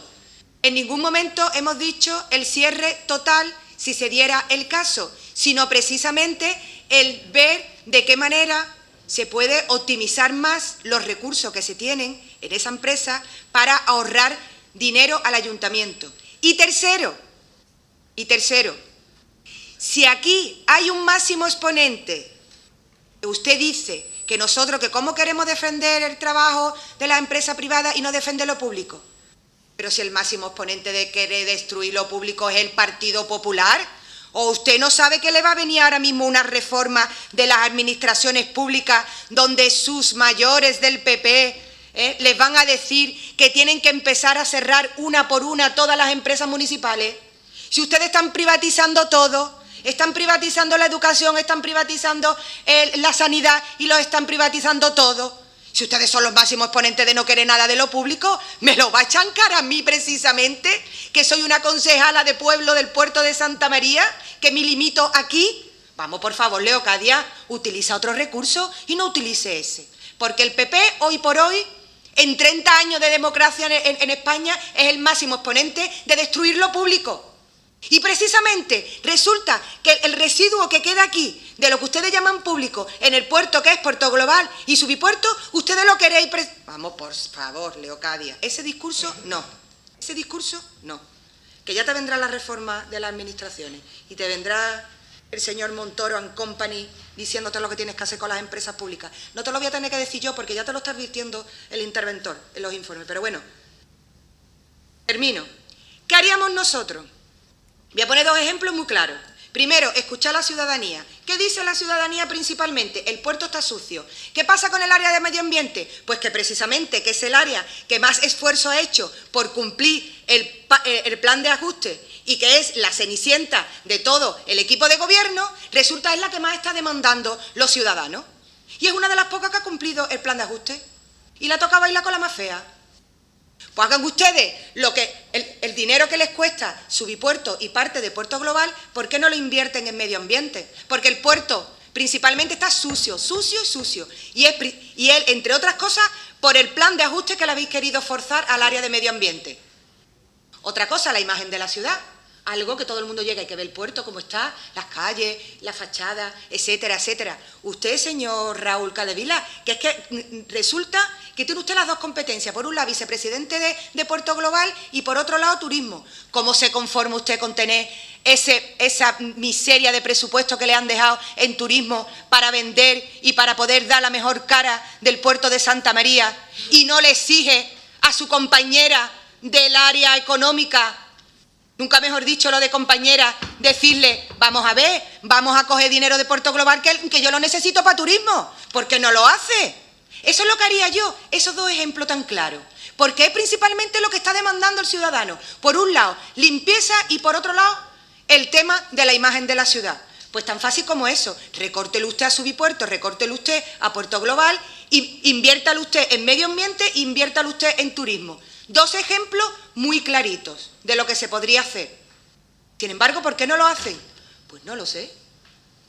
en ningún momento hemos dicho el cierre total si se diera el caso, sino precisamente el ver de qué manera se puede optimizar más los recursos que se tienen en esa empresa para ahorrar dinero al ayuntamiento. Y tercero, si aquí hay un máximo exponente, usted dice que nosotros, que cómo queremos defender el trabajo de la empresa privada y no defender lo público. Pero si el máximo exponente de querer destruir lo público es el Partido Popular, ¿o usted no sabe que le va a venir ahora mismo una reforma de las administraciones públicas donde sus mayores del PP les van a decir que tienen que empezar a cerrar una por una todas las empresas municipales? Si ustedes están privatizando todo, están privatizando la educación, están privatizando la sanidad y lo están privatizando todo. Si ustedes son los máximos exponentes de no querer nada de lo público, me lo va a echar en cara a mí precisamente, que soy una concejala de pueblo del puerto de Santa María, que me limito aquí. Vamos, por favor, Leocadia, utiliza otro recurso y no utilice ese. Porque el PP, hoy por hoy, en 30 años de democracia en España, es el máximo exponente de destruir lo público. Y precisamente resulta que el residuo que queda aquí, de lo que ustedes llaman público, en el puerto que es Puerto Global y Subipuerto, ustedes lo queréis... Vamos, por favor, Leocadia, ese discurso no, que ya te vendrá la reforma de las administraciones y te vendrá el señor Montoro and Company diciéndote lo que tienes que hacer con las empresas públicas. No te lo voy a tener que decir yo porque ya te lo está advirtiendo el interventor en los informes, pero bueno, termino. ¿Qué haríamos nosotros? Voy a poner dos ejemplos muy claros. Primero, escuchar a la ciudadanía. ¿Qué dice la ciudadanía principalmente? El puerto está sucio. ¿Qué pasa con el área de medio ambiente? Pues que precisamente, que es el área que más esfuerzo ha hecho por cumplir el plan de ajuste y que es la cenicienta de todo el equipo de gobierno, resulta es la que más está demandando los ciudadanos. Y es una de las pocas que ha cumplido el plan de ajuste. Y la toca bailar con la más fea. Pues hagan ustedes lo que el dinero que les cuesta Subipuerto y parte de Puerto Global, ¿por qué no lo invierten en medio ambiente? Porque el puerto principalmente está sucio. Y él, entre otras cosas, por el plan de ajuste que le habéis querido forzar al área de medio ambiente. Otra cosa, la imagen de la ciudad. Algo que todo el mundo llega y que ve el puerto, cómo está, las calles, las fachadas, etcétera, etcétera. Usted, señor Raúl Capdevila, que es que resulta que tiene usted las dos competencias. Por un lado, vicepresidente de Puerto Global y por otro lado, turismo. ¿Cómo se conforma usted con tener esa miseria de presupuesto que le han dejado en turismo para vender y para poder dar la mejor cara del puerto de Santa María y no le exige a su compañera del área económica, nunca mejor dicho lo de compañera, decirle, vamos a ver, vamos a coger dinero de Puerto Global que yo lo necesito para turismo? ¿Por qué no lo hace? Eso es lo que haría yo, esos dos ejemplos tan claros. Porque es principalmente lo que está demandando el ciudadano. Por un lado, limpieza y por otro lado, el tema de la imagen de la ciudad. Pues tan fácil como eso, recórtelo usted a Subipuerto, recórtelo usted a Puerto Global, y inviértalo usted en medio ambiente, inviértalo usted en turismo. Dos ejemplos muy claritos de lo que se podría hacer. Sin embargo, ¿por qué no lo hacen? Pues no lo sé.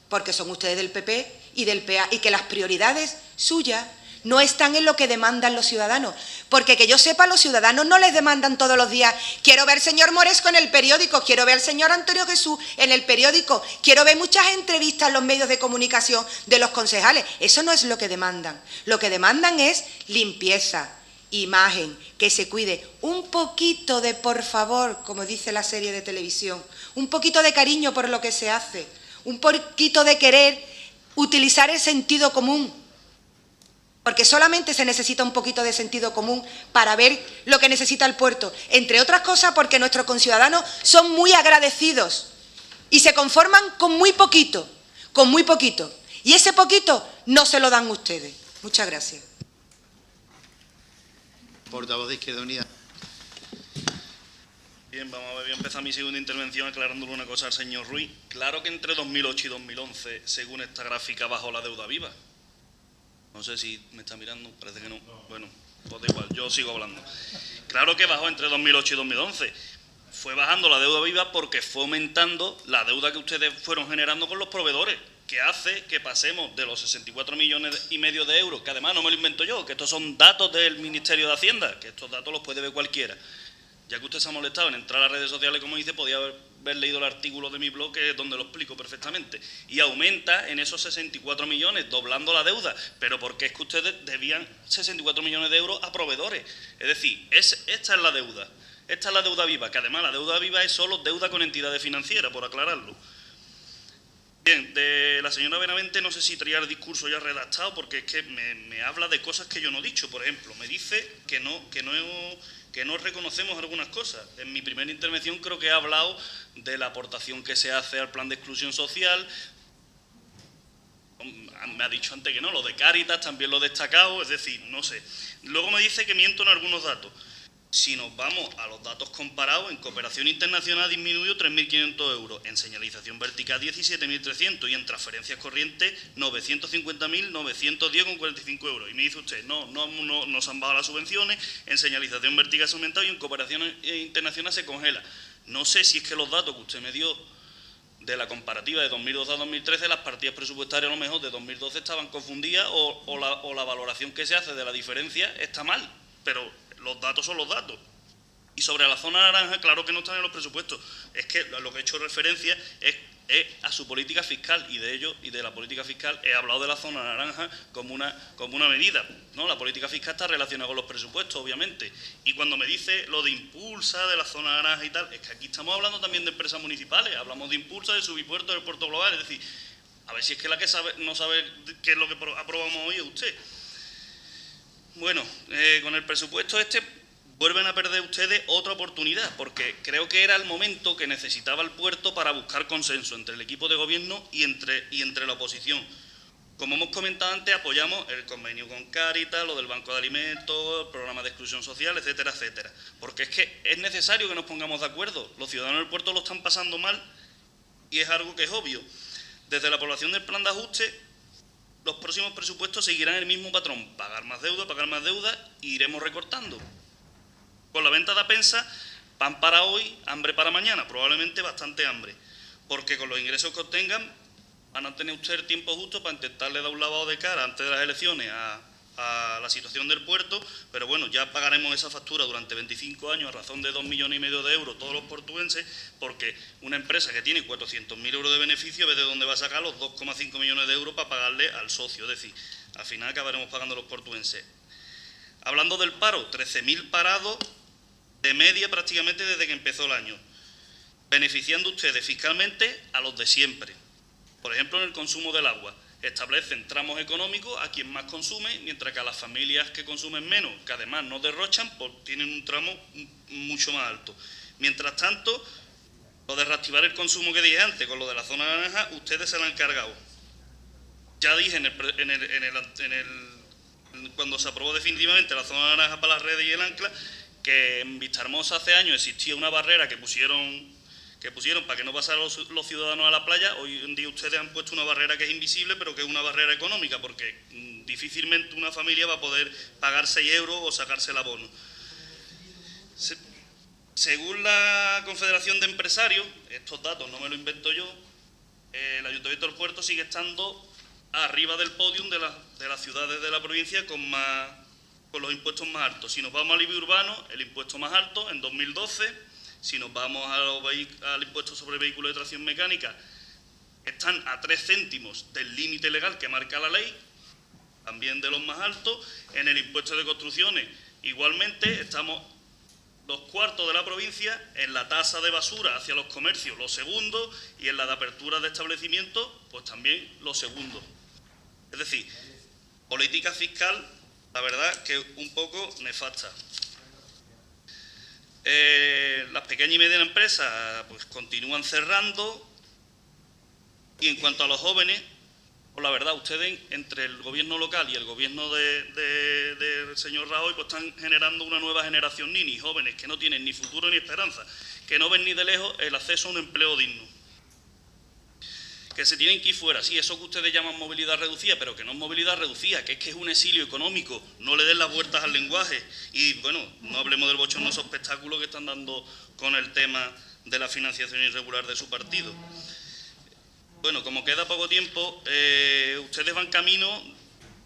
Porque son ustedes del PP y del PA y que las prioridades suyas no están en lo que demandan los ciudadanos. Porque que yo sepa, los ciudadanos no les demandan todos los días, quiero ver al señor Moresco en el periódico, quiero ver al señor Antonio Jesús en el periódico, quiero ver muchas entrevistas en los medios de comunicación de los concejales. Eso no es lo que demandan. Lo que demandan es limpieza, imagen, que se cuide, un poquito de por favor, como dice la serie de televisión, un poquito de cariño por lo que se hace, un poquito de querer utilizar el sentido común, porque solamente se necesita un poquito de sentido común para ver lo que necesita el puerto, entre otras cosas porque nuestros conciudadanos son muy agradecidos y se conforman con muy poquito, y ese poquito no se lo dan ustedes. Muchas gracias. Portavoz de Izquierda Unida. Bien, vamos a ver, voy a empezar mi segunda intervención aclarándole una cosa al señor Ruiz. Claro que entre 2008 y 2011, según esta gráfica, bajó la deuda viva. No sé si me está mirando, parece que no. Bueno, pues da igual, yo sigo hablando. Claro que bajó entre 2008 y 2011. Fue bajando la deuda viva porque fue aumentando la deuda que ustedes fueron generando con los proveedores. que hace que pasemos de los 64,5 millones de euros, que además no me lo invento yo, que estos son datos del Ministerio de Hacienda, que estos datos los puede ver cualquiera. Ya que usted se ha molestado en entrar a las redes sociales, como dice, podía haber leído el artículo de mi blog, que es donde lo explico perfectamente. Y aumenta en esos 64 millones, doblando la deuda. Pero porque es que ustedes debían 64 millones de euros a proveedores. Es decir, esta es la deuda. Esta es la deuda viva, que además la deuda viva es solo deuda con entidades financieras, por aclararlo. Bien, de la señora Benavente no sé si traía el discurso ya redactado, porque es que me habla de cosas que yo no he dicho. Por ejemplo, me dice que no reconocemos algunas cosas. En mi primera intervención creo que he hablado de la aportación que se hace al plan de exclusión social. Me ha dicho antes que no, lo de Cáritas también lo he destacado, es decir, no sé. Luego me dice que miento en algunos datos. Si nos vamos a los datos comparados, en cooperación internacional ha disminuido 3.500 euros, en señalización vertical 17.300 y en transferencias corrientes 950.910,45 euros. Y me dice usted, no se han bajado las subvenciones, en señalización vertical se ha aumentado y en cooperación internacional se congela. No sé si es que los datos que usted me dio de la comparativa de 2012 a 2013, las partidas presupuestarias a lo mejor de 2012 estaban confundidas o la valoración que se hace de la diferencia está mal, pero los datos son los datos. Y sobre la zona naranja, claro que no están en los presupuestos. Es que lo que he hecho referencia es a su política fiscal, y de ello y de la política fiscal he hablado de la zona naranja como una medida, ¿no? La política fiscal está relacionada con los presupuestos, obviamente. Y cuando me dice lo de Impulsa, de la zona naranja y tal, es que aquí estamos hablando también de empresas municipales, hablamos de Impulsa, de Subipuerto, del Puerto Global, es decir, a ver si es que la que no sabe qué es lo que aprobamos hoy es usted. Bueno, con el presupuesto vuelven a perder ustedes otra oportunidad, porque creo que era el momento que necesitaba el puerto para buscar consenso entre el equipo de gobierno y entre la oposición. Como hemos comentado antes, apoyamos el convenio con Cáritas, lo del Banco de Alimentos, el programa de exclusión social, etcétera, etcétera. Porque es que es necesario que nos pongamos de acuerdo. Los ciudadanos del puerto lo están pasando mal y es algo que es obvio. Desde la aprobación del plan de ajuste, los próximos presupuestos seguirán el mismo patrón, pagar más deuda e iremos recortando. Con la venta de Apensa, pan para hoy, hambre para mañana, probablemente bastante hambre, porque con los ingresos que obtengan van a tener ustedes tiempo justo para intentarle dar un lavado de cara antes de las elecciones a la situación del puerto, pero bueno, ya pagaremos esa factura durante 25 años a razón de 2,5 millones de euros todos los portuenses, porque una empresa que tiene 400.000 euros de beneficio, ve de dónde va a sacar los 2,5 millones de euros para pagarle al socio, es decir, al final acabaremos pagando los portuenses. Hablando del paro, 13.000 parados de media prácticamente desde que empezó el año, beneficiando ustedes fiscalmente a los de siempre. Por ejemplo, en el consumo del agua, establecen tramos económicos a quien más consume, mientras que a las familias que consumen menos, que además no derrochan, pues tienen un tramo mucho más alto. Mientras tanto, lo de reactivar el consumo que dije antes, con lo de la zona naranja, ustedes se lo han cargado. Ya dije cuando se aprobó definitivamente la zona naranja para las redes y el ancla, que en Vistahermosa hace años existía una barrera que pusieron para que no pasaran los ciudadanos a la playa. Hoy en día ustedes han puesto una barrera que es invisible, pero que es una barrera económica, porque difícilmente una familia va a poder pagar 6 euros o sacarse el abono. Según la Confederación de Empresarios, estos datos no me lo invento yo, el Ayuntamiento del Puerto sigue estando arriba del podium de las ciudades de la provincia con los impuestos más altos. Si nos vamos al IBI urbano, el impuesto más alto en 2012... Si nos vamos al impuesto sobre vehículos de tracción mecánica, están a 3 céntimos del límite legal que marca la ley, también de los más altos. En el impuesto de construcciones, igualmente, estamos los cuartos de la provincia. En la tasa de basura hacia los comercios, los segundos, y en la de apertura de establecimientos, pues también los segundos. Es decir, política fiscal, la verdad, que un poco nefasta. Las pequeñas y medianas empresas pues continúan cerrando, y en cuanto a los jóvenes, pues la verdad, ustedes entre el gobierno local y el gobierno del señor Rajoy pues están generando una nueva generación nini, jóvenes que no tienen ni futuro ni esperanza, que no ven ni de lejos el acceso a un empleo digno, que se tienen que ir fuera. Sí, eso que ustedes llaman movilidad reducida, pero que no es movilidad reducida, que es un exilio económico. No le den las vueltas al lenguaje. Y bueno, no hablemos del bochornoso espectáculo que están dando con el tema de la financiación irregular de su partido. bueno, como queda poco tiempo, ustedes van camino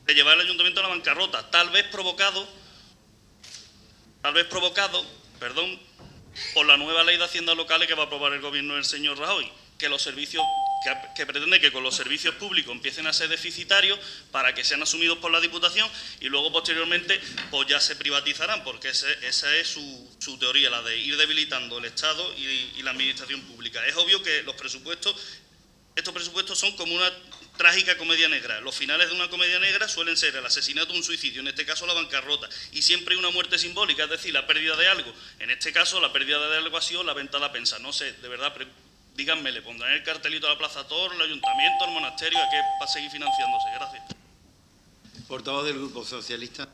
de llevar el ayuntamiento a la bancarrota, tal vez provocado, perdón, por la nueva ley de haciendas locales que va a aprobar el gobierno del señor Rajoy, que los servicios que pretende que con los servicios públicos empiecen a ser deficitarios para que sean asumidos por la Diputación y luego posteriormente pues ya se privatizarán, porque esa es su teoría, la de ir debilitando el Estado y la administración pública. Es obvio que estos presupuestos son como una trágica comedia negra. Los finales de una comedia negra suelen ser el asesinato o un suicidio, en este caso la bancarrota, y siempre hay una muerte simbólica, es decir, la pérdida de algo. En este caso, la pérdida de algo ha sido la venta a la pensa. No sé, de verdad, díganme, ¿le pondrán el cartelito a la Plaza Toro, el ayuntamiento, al monasterio, a qué va a seguir financiándose? Gracias. Portavoz del Grupo Socialista.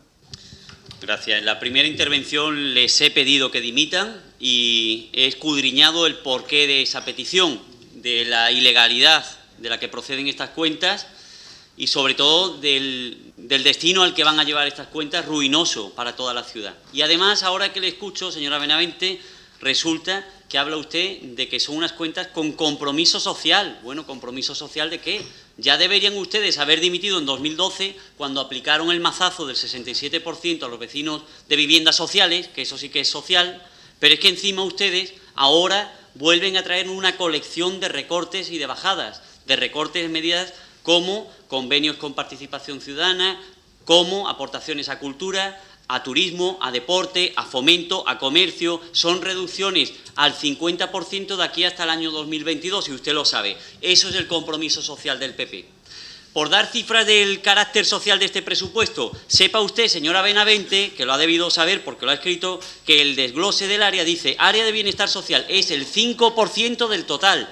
Gracias. En la primera intervención les he pedido que dimitan y he escudriñado el porqué de esa petición, de la ilegalidad de la que proceden estas cuentas y sobre todo del destino al que van a llevar estas cuentas, ruinoso para toda la ciudad. Y además, ahora que le escucho, señora Benavente, resulta que habla usted de que son unas cuentas con compromiso social. Bueno, ¿compromiso social de qué? Ya deberían ustedes haber dimitido en 2012 cuando aplicaron el mazazo del 67% a los vecinos de viviendas sociales, que eso sí que es social, pero es que encima ustedes ahora vuelven a traer una colección de recortes y de bajadas, de recortes en medidas como convenios con participación ciudadana, como aportaciones a cultura, a turismo, a deporte, a fomento, a comercio. Son reducciones al 50% de aquí hasta el año 2022, y usted lo sabe. Eso es el compromiso social del PP. Por dar cifras del carácter social de este presupuesto, sepa usted, señora Benavente, que lo ha debido saber porque lo ha escrito, que el desglose del área dice, área de bienestar social es el 5% del total.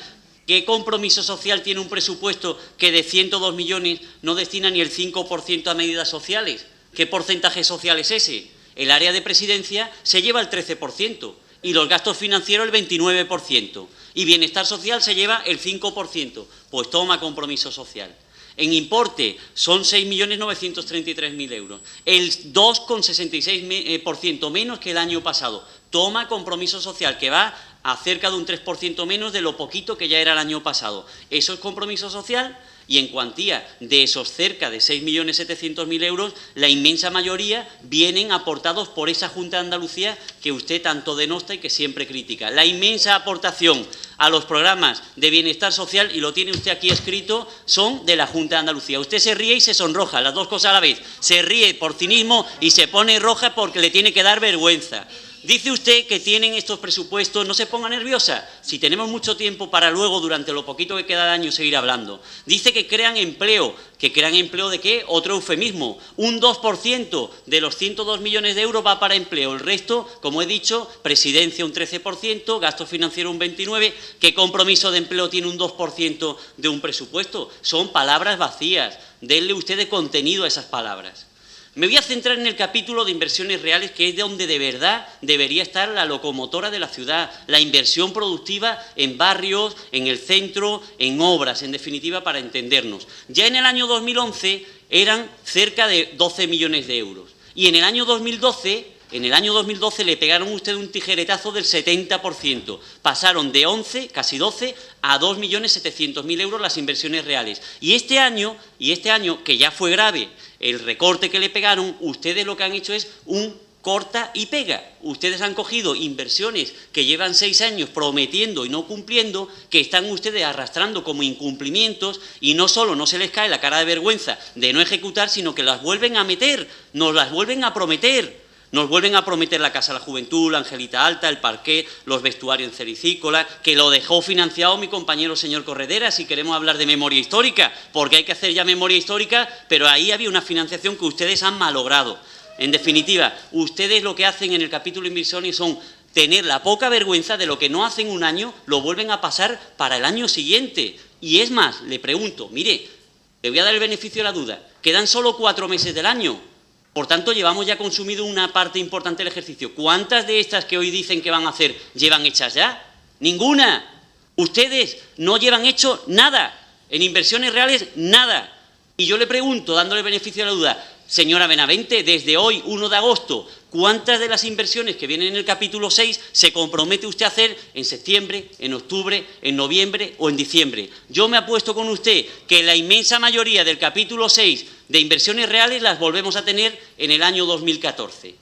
¿Qué compromiso social tiene un presupuesto que de 102 millones no destina ni el 5% a medidas sociales? ¿Qué porcentaje social es ese? El área de presidencia se lleva el 13% y los gastos financieros el 29%. Y bienestar social se lleva el 5%. Pues toma compromiso social. En importe son 6.933.000 euros, el 2,66% menos que el año pasado. Toma compromiso social, que va a cerca de un 3% menos de lo poquito que ya era el año pasado. Eso es compromiso social. Y en cuantía de esos cerca de 6.700.000 euros, la inmensa mayoría vienen aportados por esa Junta de Andalucía que usted tanto denosta y que siempre critica. La inmensa aportación a los programas de bienestar social, y lo tiene usted aquí escrito, son de la Junta de Andalucía. Usted se ríe y se sonroja, las dos cosas a la vez. Se ríe por cinismo y se pone roja porque le tiene que dar vergüenza. Dice usted que tienen estos presupuestos, no se ponga nerviosa, si tenemos mucho tiempo para luego, durante lo poquito que queda de año, seguir hablando. Dice que crean empleo ¿de qué? Otro eufemismo, un 2% de los 102 millones de euros va para empleo, el resto, como he dicho, presidencia un 13%, gasto financiero un 29%, ¿qué compromiso de empleo tiene un 2% de un presupuesto? Son palabras vacías, denle usted de contenido a esas palabras. Me voy a centrar en el capítulo de inversiones reales, que es de donde de verdad debería estar la locomotora de la ciudad, la inversión productiva en barrios, en el centro, en obras, en definitiva, para entendernos. Ya en el año 2011 eran cerca de 12 millones de euros y en el año 2012 le pegaron ustedes un tijeretazo del 70%. Pasaron de 11, casi 12, a 2.700.000 euros las inversiones reales. Y este año, que ya fue grave el recorte que le pegaron, ustedes lo que han hecho es un corta y pega. Ustedes han cogido inversiones que llevan 6 años prometiendo y no cumpliendo, que están ustedes arrastrando como incumplimientos, y no solo no se les cae la cara de vergüenza de no ejecutar, sino que las vuelven a meter, nos las vuelven a prometer. Nos vuelven a prometer la Casa de la Juventud, la Angelita Alta, el parqué, los vestuarios en Cericícola, que lo dejó financiado mi compañero señor Corredera, si queremos hablar de memoria histórica, porque hay que hacer ya memoria histórica, pero ahí había una financiación que ustedes han malogrado. En definitiva, ustedes lo que hacen en el capítulo de inversiones son tener la poca vergüenza de lo que no hacen un año, lo vuelven a pasar para el año siguiente. Y es más, le pregunto, mire, le voy a dar el beneficio de la duda, quedan solo 4 meses del año. Por tanto, llevamos ya consumido una parte importante del ejercicio. ¿Cuántas de estas que hoy dicen que van a hacer llevan hechas ya? ¡Ninguna! Ustedes no llevan hecho nada. En inversiones reales, nada. Y yo le pregunto, dándole el beneficio de la duda, Señora Benavente, desde hoy, 1 de agosto, ¿cuántas de las inversiones que vienen en el capítulo 6 se compromete usted a hacer en septiembre, en octubre, en noviembre o en diciembre? Yo me apuesto con usted que la inmensa mayoría del capítulo 6 de inversiones reales las volvemos a tener en el año 2014.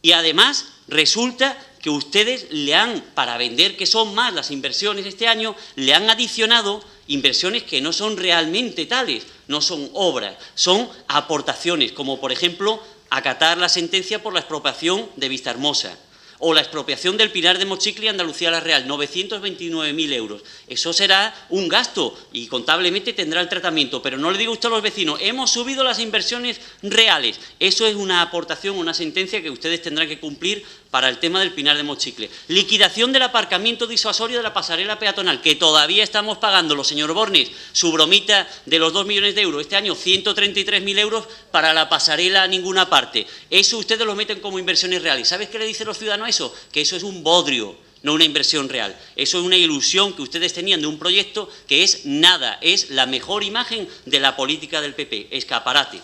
Y además resulta que ustedes le han, para vender que son más las inversiones este año, le han adicionado inversiones que no son realmente tales, no son obras, son aportaciones, como por ejemplo acatar la sentencia por la expropiación de Vistahermosa o la expropiación del Pinar de Mochicle y Andalucía La Real, 929.000 euros. Eso será un gasto y contablemente tendrá el tratamiento, pero no le diga usted a los vecinos, hemos subido las inversiones reales. Eso es una aportación, una sentencia que ustedes tendrán que cumplir para el tema del Pinar de Mochicle. Liquidación del aparcamiento disuasorio de la pasarela peatonal, que todavía estamos pagándolo, señor Bornes, su bromita de los 2 millones de euros. Este año 133.000 euros para la pasarela a ninguna parte. Eso ustedes lo meten como inversiones reales. ¿Sabes qué le dicen los ciudadanos a eso? Que eso es un bodrio, no una inversión real. Eso es una ilusión que ustedes tenían de un proyecto que es nada, es la mejor imagen de la política del PP, escaparate.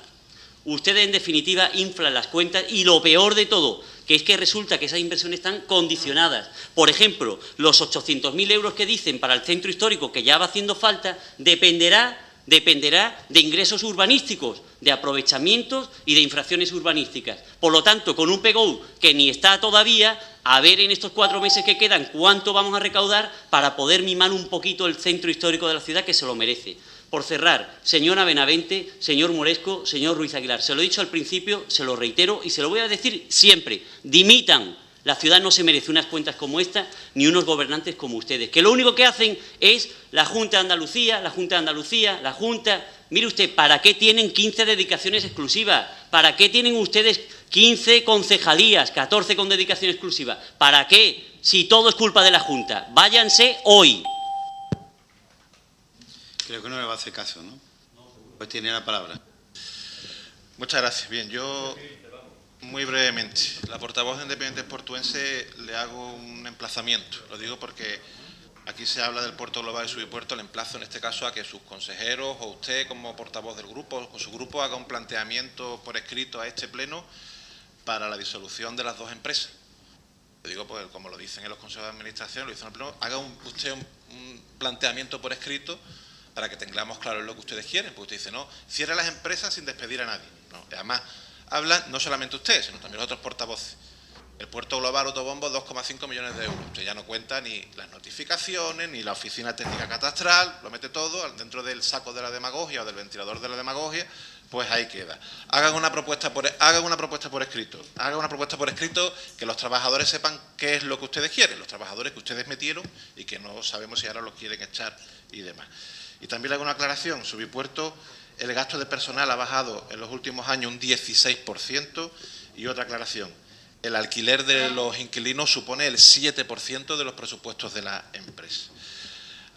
Ustedes, en definitiva, inflan las cuentas y lo peor de todo, que es que resulta que esas inversiones están condicionadas. Por ejemplo, los 800.000 euros que dicen para el centro histórico, que ya va haciendo falta, dependerá de ingresos urbanísticos, de aprovechamientos y de infracciones urbanísticas. Por lo tanto, con un PGU que ni está todavía, a ver en estos 4 meses que quedan cuánto vamos a recaudar para poder mimar un poquito el centro histórico de la ciudad, que se lo merece. Por cerrar, señora Benavente, señor Moresco, señor Ruiz Aguilar, se lo he dicho al principio, se lo reitero y se lo voy a decir siempre, dimitan. La ciudad no se merece unas cuentas como esta, ni unos gobernantes como ustedes, que lo único que hacen es la Junta de Andalucía, la Junta de Andalucía, la Junta. Mire usted, ¿para qué tienen 15 dedicaciones exclusivas? ¿Para qué tienen ustedes 15 concejalías, 14 con dedicación exclusiva? ¿Para qué? Si todo es culpa de la Junta. Váyanse hoy. Creo que no le va a hacer caso, ¿no? Pues tiene la palabra. Muchas gracias. Bien, yo muy brevemente, la portavoz de Independientes Portuense le hago un emplazamiento. Lo digo porque aquí se habla del puerto global y subipuerto, le emplazo en este caso a que sus consejeros o usted como portavoz del grupo o su grupo haga un planteamiento por escrito a este pleno para la disolución de las dos empresas. Lo digo porque, como lo dicen en los consejos de administración, lo dicen en el pleno, haga usted un planteamiento por escrito para que tengamos claro lo que ustedes quieren, porque usted dice, no, cierre las empresas sin despedir a nadie. No, además, hablan no solamente usted, sino también los otros portavoces. El puerto global autobombo, 2,5 millones de euros. Usted ya no cuenta ni las notificaciones, ni la oficina técnica catastral, lo mete todo dentro del saco de la demagogia o del ventilador de la demagogia, pues ahí queda. Hagan una propuesta por escrito. Hagan una propuesta por escrito que los trabajadores sepan qué es lo que ustedes quieren, los trabajadores que ustedes metieron y que no sabemos si ahora los quieren echar y demás. Y también le hago una aclaración, Subipuerto, el gasto de personal ha bajado en los últimos años un 16%, y otra aclaración, el alquiler de los inquilinos supone el 7% de los presupuestos de la empresa.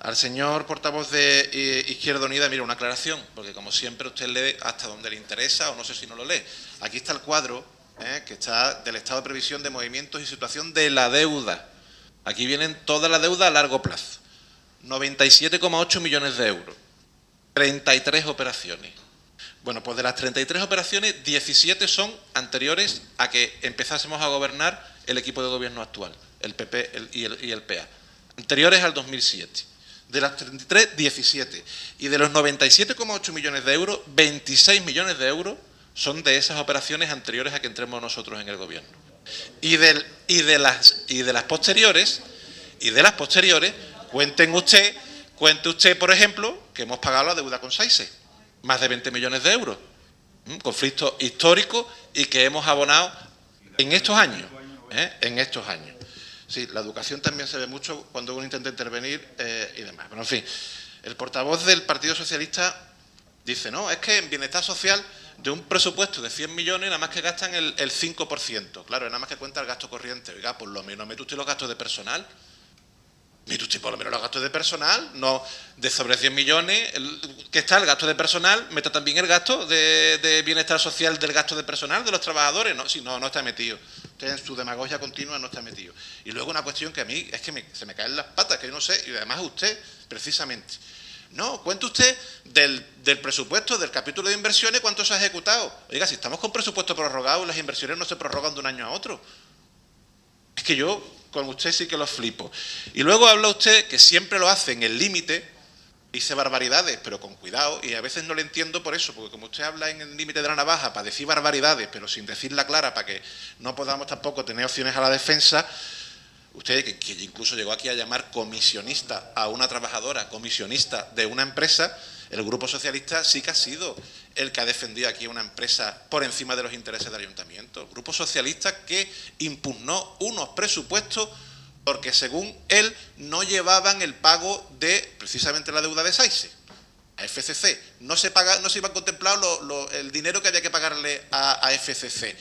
Al señor portavoz de Izquierda Unida, mira, una aclaración, porque como siempre usted lee hasta donde le interesa o no sé si no lo lee. Aquí está el cuadro que está del estado de previsión de movimientos y situación de la deuda. Aquí vienen toda la deuda a largo plazo. 97,8 millones de euros, 33 operaciones. Bueno, pues de las 33 operaciones, 17 son anteriores a que empezásemos a gobernar el equipo de gobierno actual, el PP y el PA, anteriores al 2007. De las 33, 17. Y de los 97,8 millones de euros, 26 millones de euros son de esas operaciones anteriores a que entremos nosotros en el gobierno. Y de las posteriores, cuente usted, por ejemplo, que hemos pagado la deuda con SAISE, más de 20 millones de euros, conflicto histórico y que hemos abonado en estos años, Sí, la educación también se ve mucho cuando uno intenta intervenir y demás. Pero, en fin, el portavoz del Partido Socialista dice, no, es que en bienestar social de un presupuesto de 100 millones nada más que gastan el 5%. Claro, nada más que cuenta el gasto corriente. Oiga, por lo menos mete usted los gastos de personal. Mire usted por lo menos los gastos de personal, no de sobre 100 millones, que está el gasto de personal, meta también el gasto de bienestar social del gasto de personal de los trabajadores. No, si no está metido. Usted en su demagogia continua no está metido. Y luego una cuestión que a mí es que se me caen las patas, que yo no sé, y además usted, precisamente. No, cuente usted del presupuesto, del capítulo de inversiones, cuánto se ha ejecutado. Oiga, si estamos con presupuesto prorrogado, las inversiones no se prorrogan de un año a otro. Es que yo con usted sí que lo flipo. Y luego habla usted que siempre lo hace en el límite, dice barbaridades, pero con cuidado, y a veces no le entiendo por eso, porque como usted habla en el límite de la navaja para decir barbaridades, pero sin decirla clara, para que no podamos tampoco tener opciones a la defensa, usted que incluso llegó aquí a llamar comisionista a una trabajadora, comisionista de una empresa, el Grupo Socialista sí que ha sido el que ha defendido aquí a una empresa por encima de los intereses del ayuntamiento. El Grupo Socialista que impugnó unos presupuestos porque según él no llevaban el pago de precisamente la deuda de SAISE, a FCC. No se iba a contemplar el dinero que había que pagarle a FCC.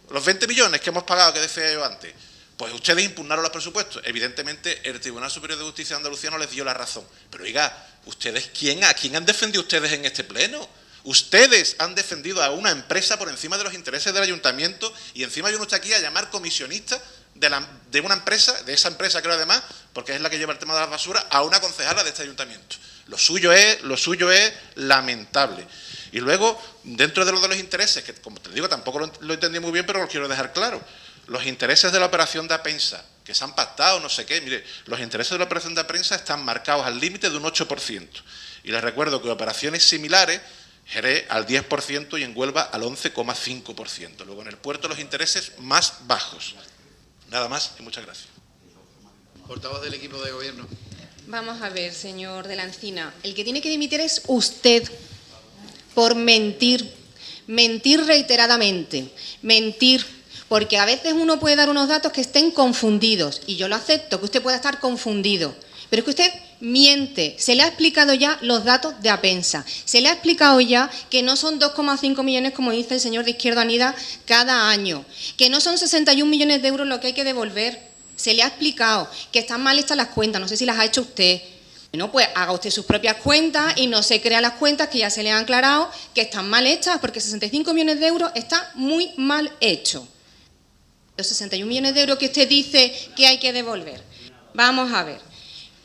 Los 20 millones que hemos pagado, que decía yo antes, pues ustedes impugnaron los presupuestos. Evidentemente, el Tribunal Superior de Justicia de Andalucía no les dio la razón. Pero oiga, ¿ustedes a quién han defendido ustedes en este pleno? Ustedes han defendido a una empresa por encima de los intereses del ayuntamiento y encima viene usted aquí a llamar comisionista de una empresa, de esa empresa creo además, porque es la que lleva el tema de las basuras, a una concejala de este ayuntamiento. Lo suyo es lamentable. Y luego, dentro de lo de los intereses, que como te digo, tampoco lo entendí muy bien, pero lo quiero dejar claro. Los intereses de la operación de Apensa, que se han pactado, no sé qué, mire, los intereses de la operación de Apensa están marcados al límite de un 8%. Y les recuerdo que operaciones similares, Jerez al 10% y en Huelva al 11,5%. Luego en el puerto los intereses más bajos. Nada más y muchas gracias. Portavoz del equipo de gobierno. Vamos a ver, señor de la Encina. El que tiene que dimitir es usted por mentir reiteradamente, mentir. Porque a veces uno puede dar unos datos que estén confundidos, y yo lo acepto, que usted pueda estar confundido, pero es que usted miente. Se le ha explicado ya los datos de Apensa, se le ha explicado ya que no son 2,5 millones, como dice el señor de Izquierda Unida, cada año, que no son 61 millones de euros lo que hay que devolver. Se le ha explicado que están mal hechas las cuentas, no sé si las ha hecho usted. Bueno, pues haga usted sus propias cuentas y no se crea las cuentas que ya se le han aclarado que están mal hechas, porque 65 millones de euros está muy mal hecho. Los 61 millones de euros que usted dice que hay que devolver. Vamos a ver.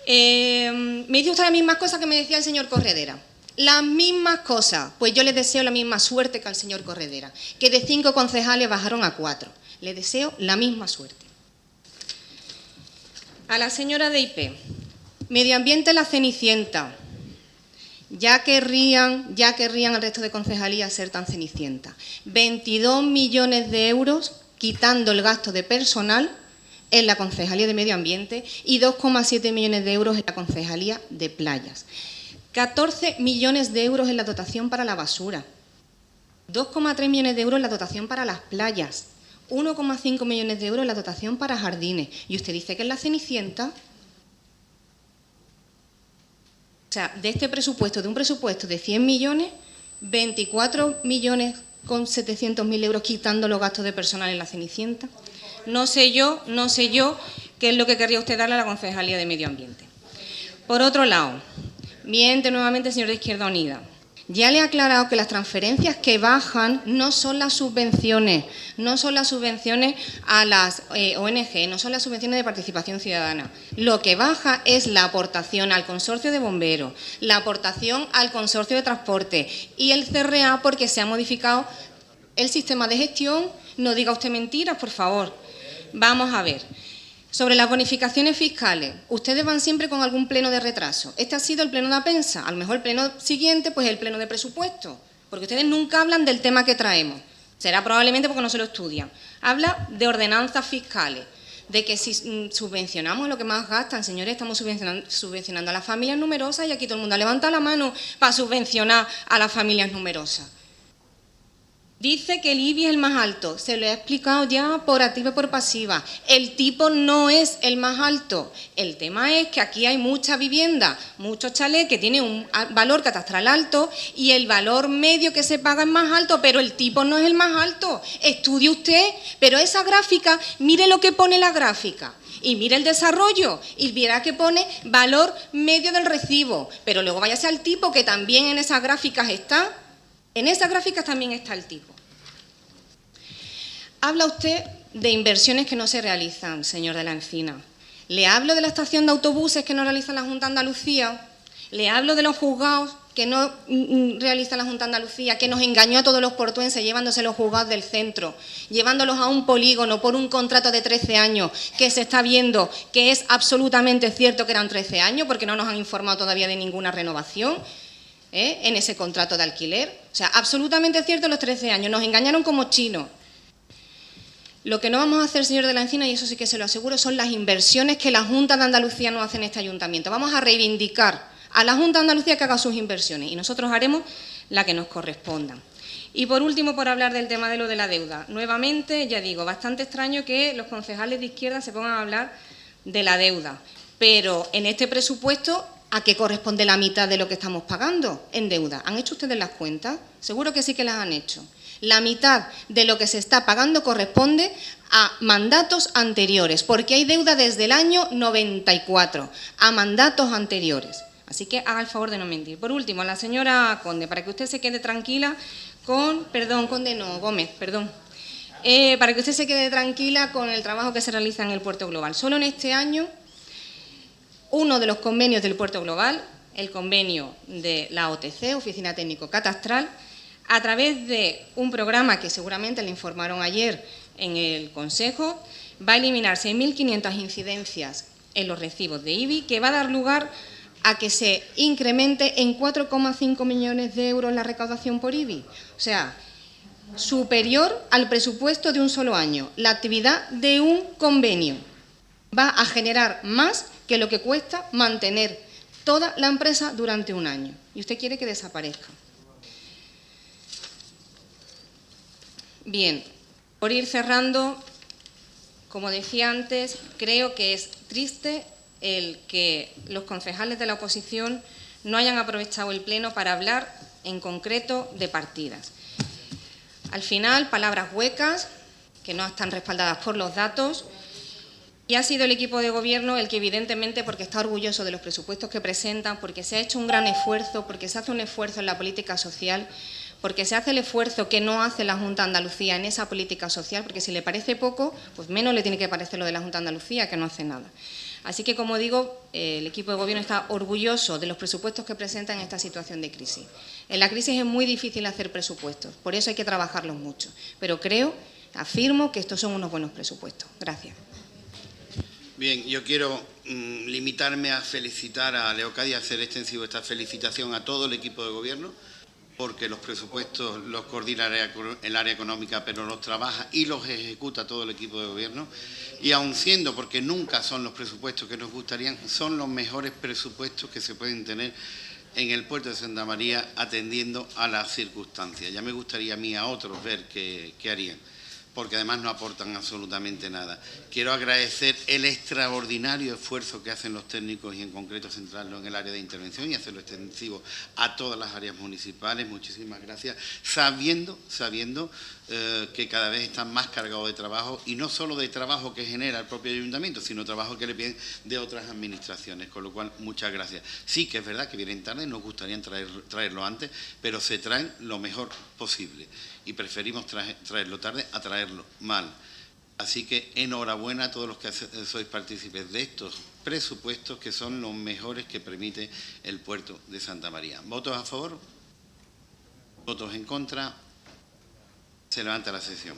Me dice usted las mismas cosas que me decía el señor Corredera. Las mismas cosas. Pues yo le deseo la misma suerte que al señor Corredera, que de 5 concejales bajaron a 4. Le deseo la misma suerte. A la señora de IP. Medio Ambiente La Cenicienta. Ya querrían el resto de concejalías ser tan cenicienta. 22 millones de euros quitando el gasto de personal en la Concejalía de Medio Ambiente y 2,7 millones de euros en la Concejalía de Playas. 14 millones de euros en la dotación para la basura. 2,3 millones de euros en la dotación para las playas. 1,5 millones de euros en la dotación para jardines. Y usted dice que es la Cenicienta. O sea, de este presupuesto, de un presupuesto de 100 millones, 24 millones con 700.000 euros quitando los gastos de personal en la Cenicienta. No sé yo qué es lo que querría usted darle a la Concejalía de Medio Ambiente. Por otro lado, miente nuevamente el señor de Izquierda Unida. Ya le he aclarado que las transferencias que bajan no son las subvenciones, a las ONG, no son las subvenciones de participación ciudadana. Lo que baja es la aportación al consorcio de bomberos, la aportación al consorcio de transporte y el CRA porque se ha modificado el sistema de gestión. No diga usted mentiras, por favor. Vamos a ver. Sobre las bonificaciones fiscales, ustedes van siempre con algún pleno de retraso. Este ha sido el pleno de Apensa, a lo mejor el pleno siguiente, pues el pleno de presupuesto, porque ustedes nunca hablan del tema que traemos. Será probablemente porque no se lo estudian. Habla de ordenanzas fiscales, de que si subvencionamos lo que más gastan, señores, estamos subvencionando a las familias numerosas y aquí todo el mundo levanta la mano para subvencionar a las familias numerosas. Dice que el IBI es el más alto, se lo he explicado ya por activa y por pasiva. El tipo no es el más alto. El tema es que aquí hay mucha vivienda, muchos chalés que tienen un valor catastral alto y el valor medio que se paga es más alto, pero el tipo no es el más alto. Estudie usted, pero esa gráfica, mire lo que pone la gráfica. Y mire el desarrollo y verá que pone valor medio del recibo, pero luego váyase al tipo que también en esas gráficas está. En esas gráficas también está el tipo. Habla usted de inversiones que no se realizan, señor de la Encina. Le hablo de la estación de autobuses que no realiza la Junta de Andalucía Le hablo de los juzgados que no realiza la Junta de Andalucía, que nos engañó a todos los portuenses llevándose los juzgados del centro, llevándolos a un polígono por un contrato de 13 años, que se está viendo que es absolutamente cierto que eran 13 años, porque no nos han informado todavía de ninguna renovación en ese contrato de alquiler. O sea, absolutamente cierto los 13 años, nos engañaron como chinos. Lo que no vamos a hacer, señor de la Encina, y eso sí que se lo aseguro, son las inversiones que la Junta de Andalucía no hace en este ayuntamiento. Vamos a reivindicar a la Junta de Andalucía que haga sus inversiones y nosotros haremos la que nos corresponda. Y por último, por hablar del tema de lo de la deuda. Nuevamente, ya digo, bastante extraño que los concejales de izquierda se pongan a hablar de la deuda, pero en este presupuesto, ¿a qué corresponde la mitad de lo que estamos pagando en deuda? ¿Han hecho ustedes las cuentas? Seguro que sí que las han hecho. La mitad de lo que se está pagando corresponde a mandatos anteriores, porque hay deuda desde el año 94, a mandatos anteriores. Así que haga el favor de no mentir. Por último, a la señora Conde, para que usted se quede tranquila con... Perdón, Conde no, Gómez, perdón. Para que usted se quede tranquila con el trabajo que se realiza en el Puerto Global. Solo en este año, uno de los convenios del Puerto Global, el convenio de la OTC, Oficina Técnico Catastral, a través de un programa que seguramente le informaron ayer en el Consejo, va a eliminar 6.500 incidencias en los recibos de IBI, que va a dar lugar a que se incremente en 4,5 millones de euros la recaudación por IBI. O sea, superior al presupuesto de un solo año. La actividad de un convenio va a generar más que lo que cuesta mantener toda la empresa durante un año. Y usted quiere que desaparezca. Bien, por ir cerrando, como decía antes, creo que es triste el que los concejales de la oposición no hayan aprovechado el pleno para hablar en concreto de partidas. Al final, palabras huecas que no están respaldadas por los datos, y ha sido el equipo de gobierno el que evidentemente, porque está orgulloso de los presupuestos que presentan, porque se ha hecho un gran esfuerzo, porque se hace un esfuerzo en la política social, porque se hace el esfuerzo que no hace la Junta de Andalucía en esa política social, porque si le parece poco, pues menos le tiene que parecer lo de la Junta de Andalucía, que no hace nada. Así que, como digo, el equipo de gobierno está orgulloso de los presupuestos que presentan en esta situación de crisis. En la crisis es muy difícil hacer presupuestos, por eso hay que trabajarlos mucho. Pero afirmo que estos son unos buenos presupuestos. Gracias. Bien, yo quiero limitarme a felicitar a Leocadia, a hacer extensivo esta felicitación a todo el equipo de gobierno, porque los presupuestos los coordina el área económica, pero los trabaja y los ejecuta todo el equipo de gobierno. Y aun siendo, porque nunca son los presupuestos que nos gustarían, son los mejores presupuestos que se pueden tener en el puerto de Santa María atendiendo a las circunstancias. Ya me gustaría a mí a otros ver qué harían, porque además no aportan absolutamente nada. Quiero agradecer el extraordinario esfuerzo que hacen los técnicos y en concreto centrarlo en el área de intervención y hacerlo extensivo a todas las áreas municipales. Muchísimas gracias, sabiendo que cada vez están más cargados de trabajo, y no solo de trabajo que genera el propio ayuntamiento, sino trabajo que le piden de otras administraciones, con lo cual muchas gracias. Sí que es verdad que vienen tarde, nos gustaría traerlo antes, pero se traen lo mejor posible y preferimos traerlo tarde a traerlo mal. Así que enhorabuena a todos los que sois partícipes de estos presupuestos, que son los mejores que permite el puerto de Santa María. ¿Votos a favor? ¿Votos en contra? Se levanta la sesión.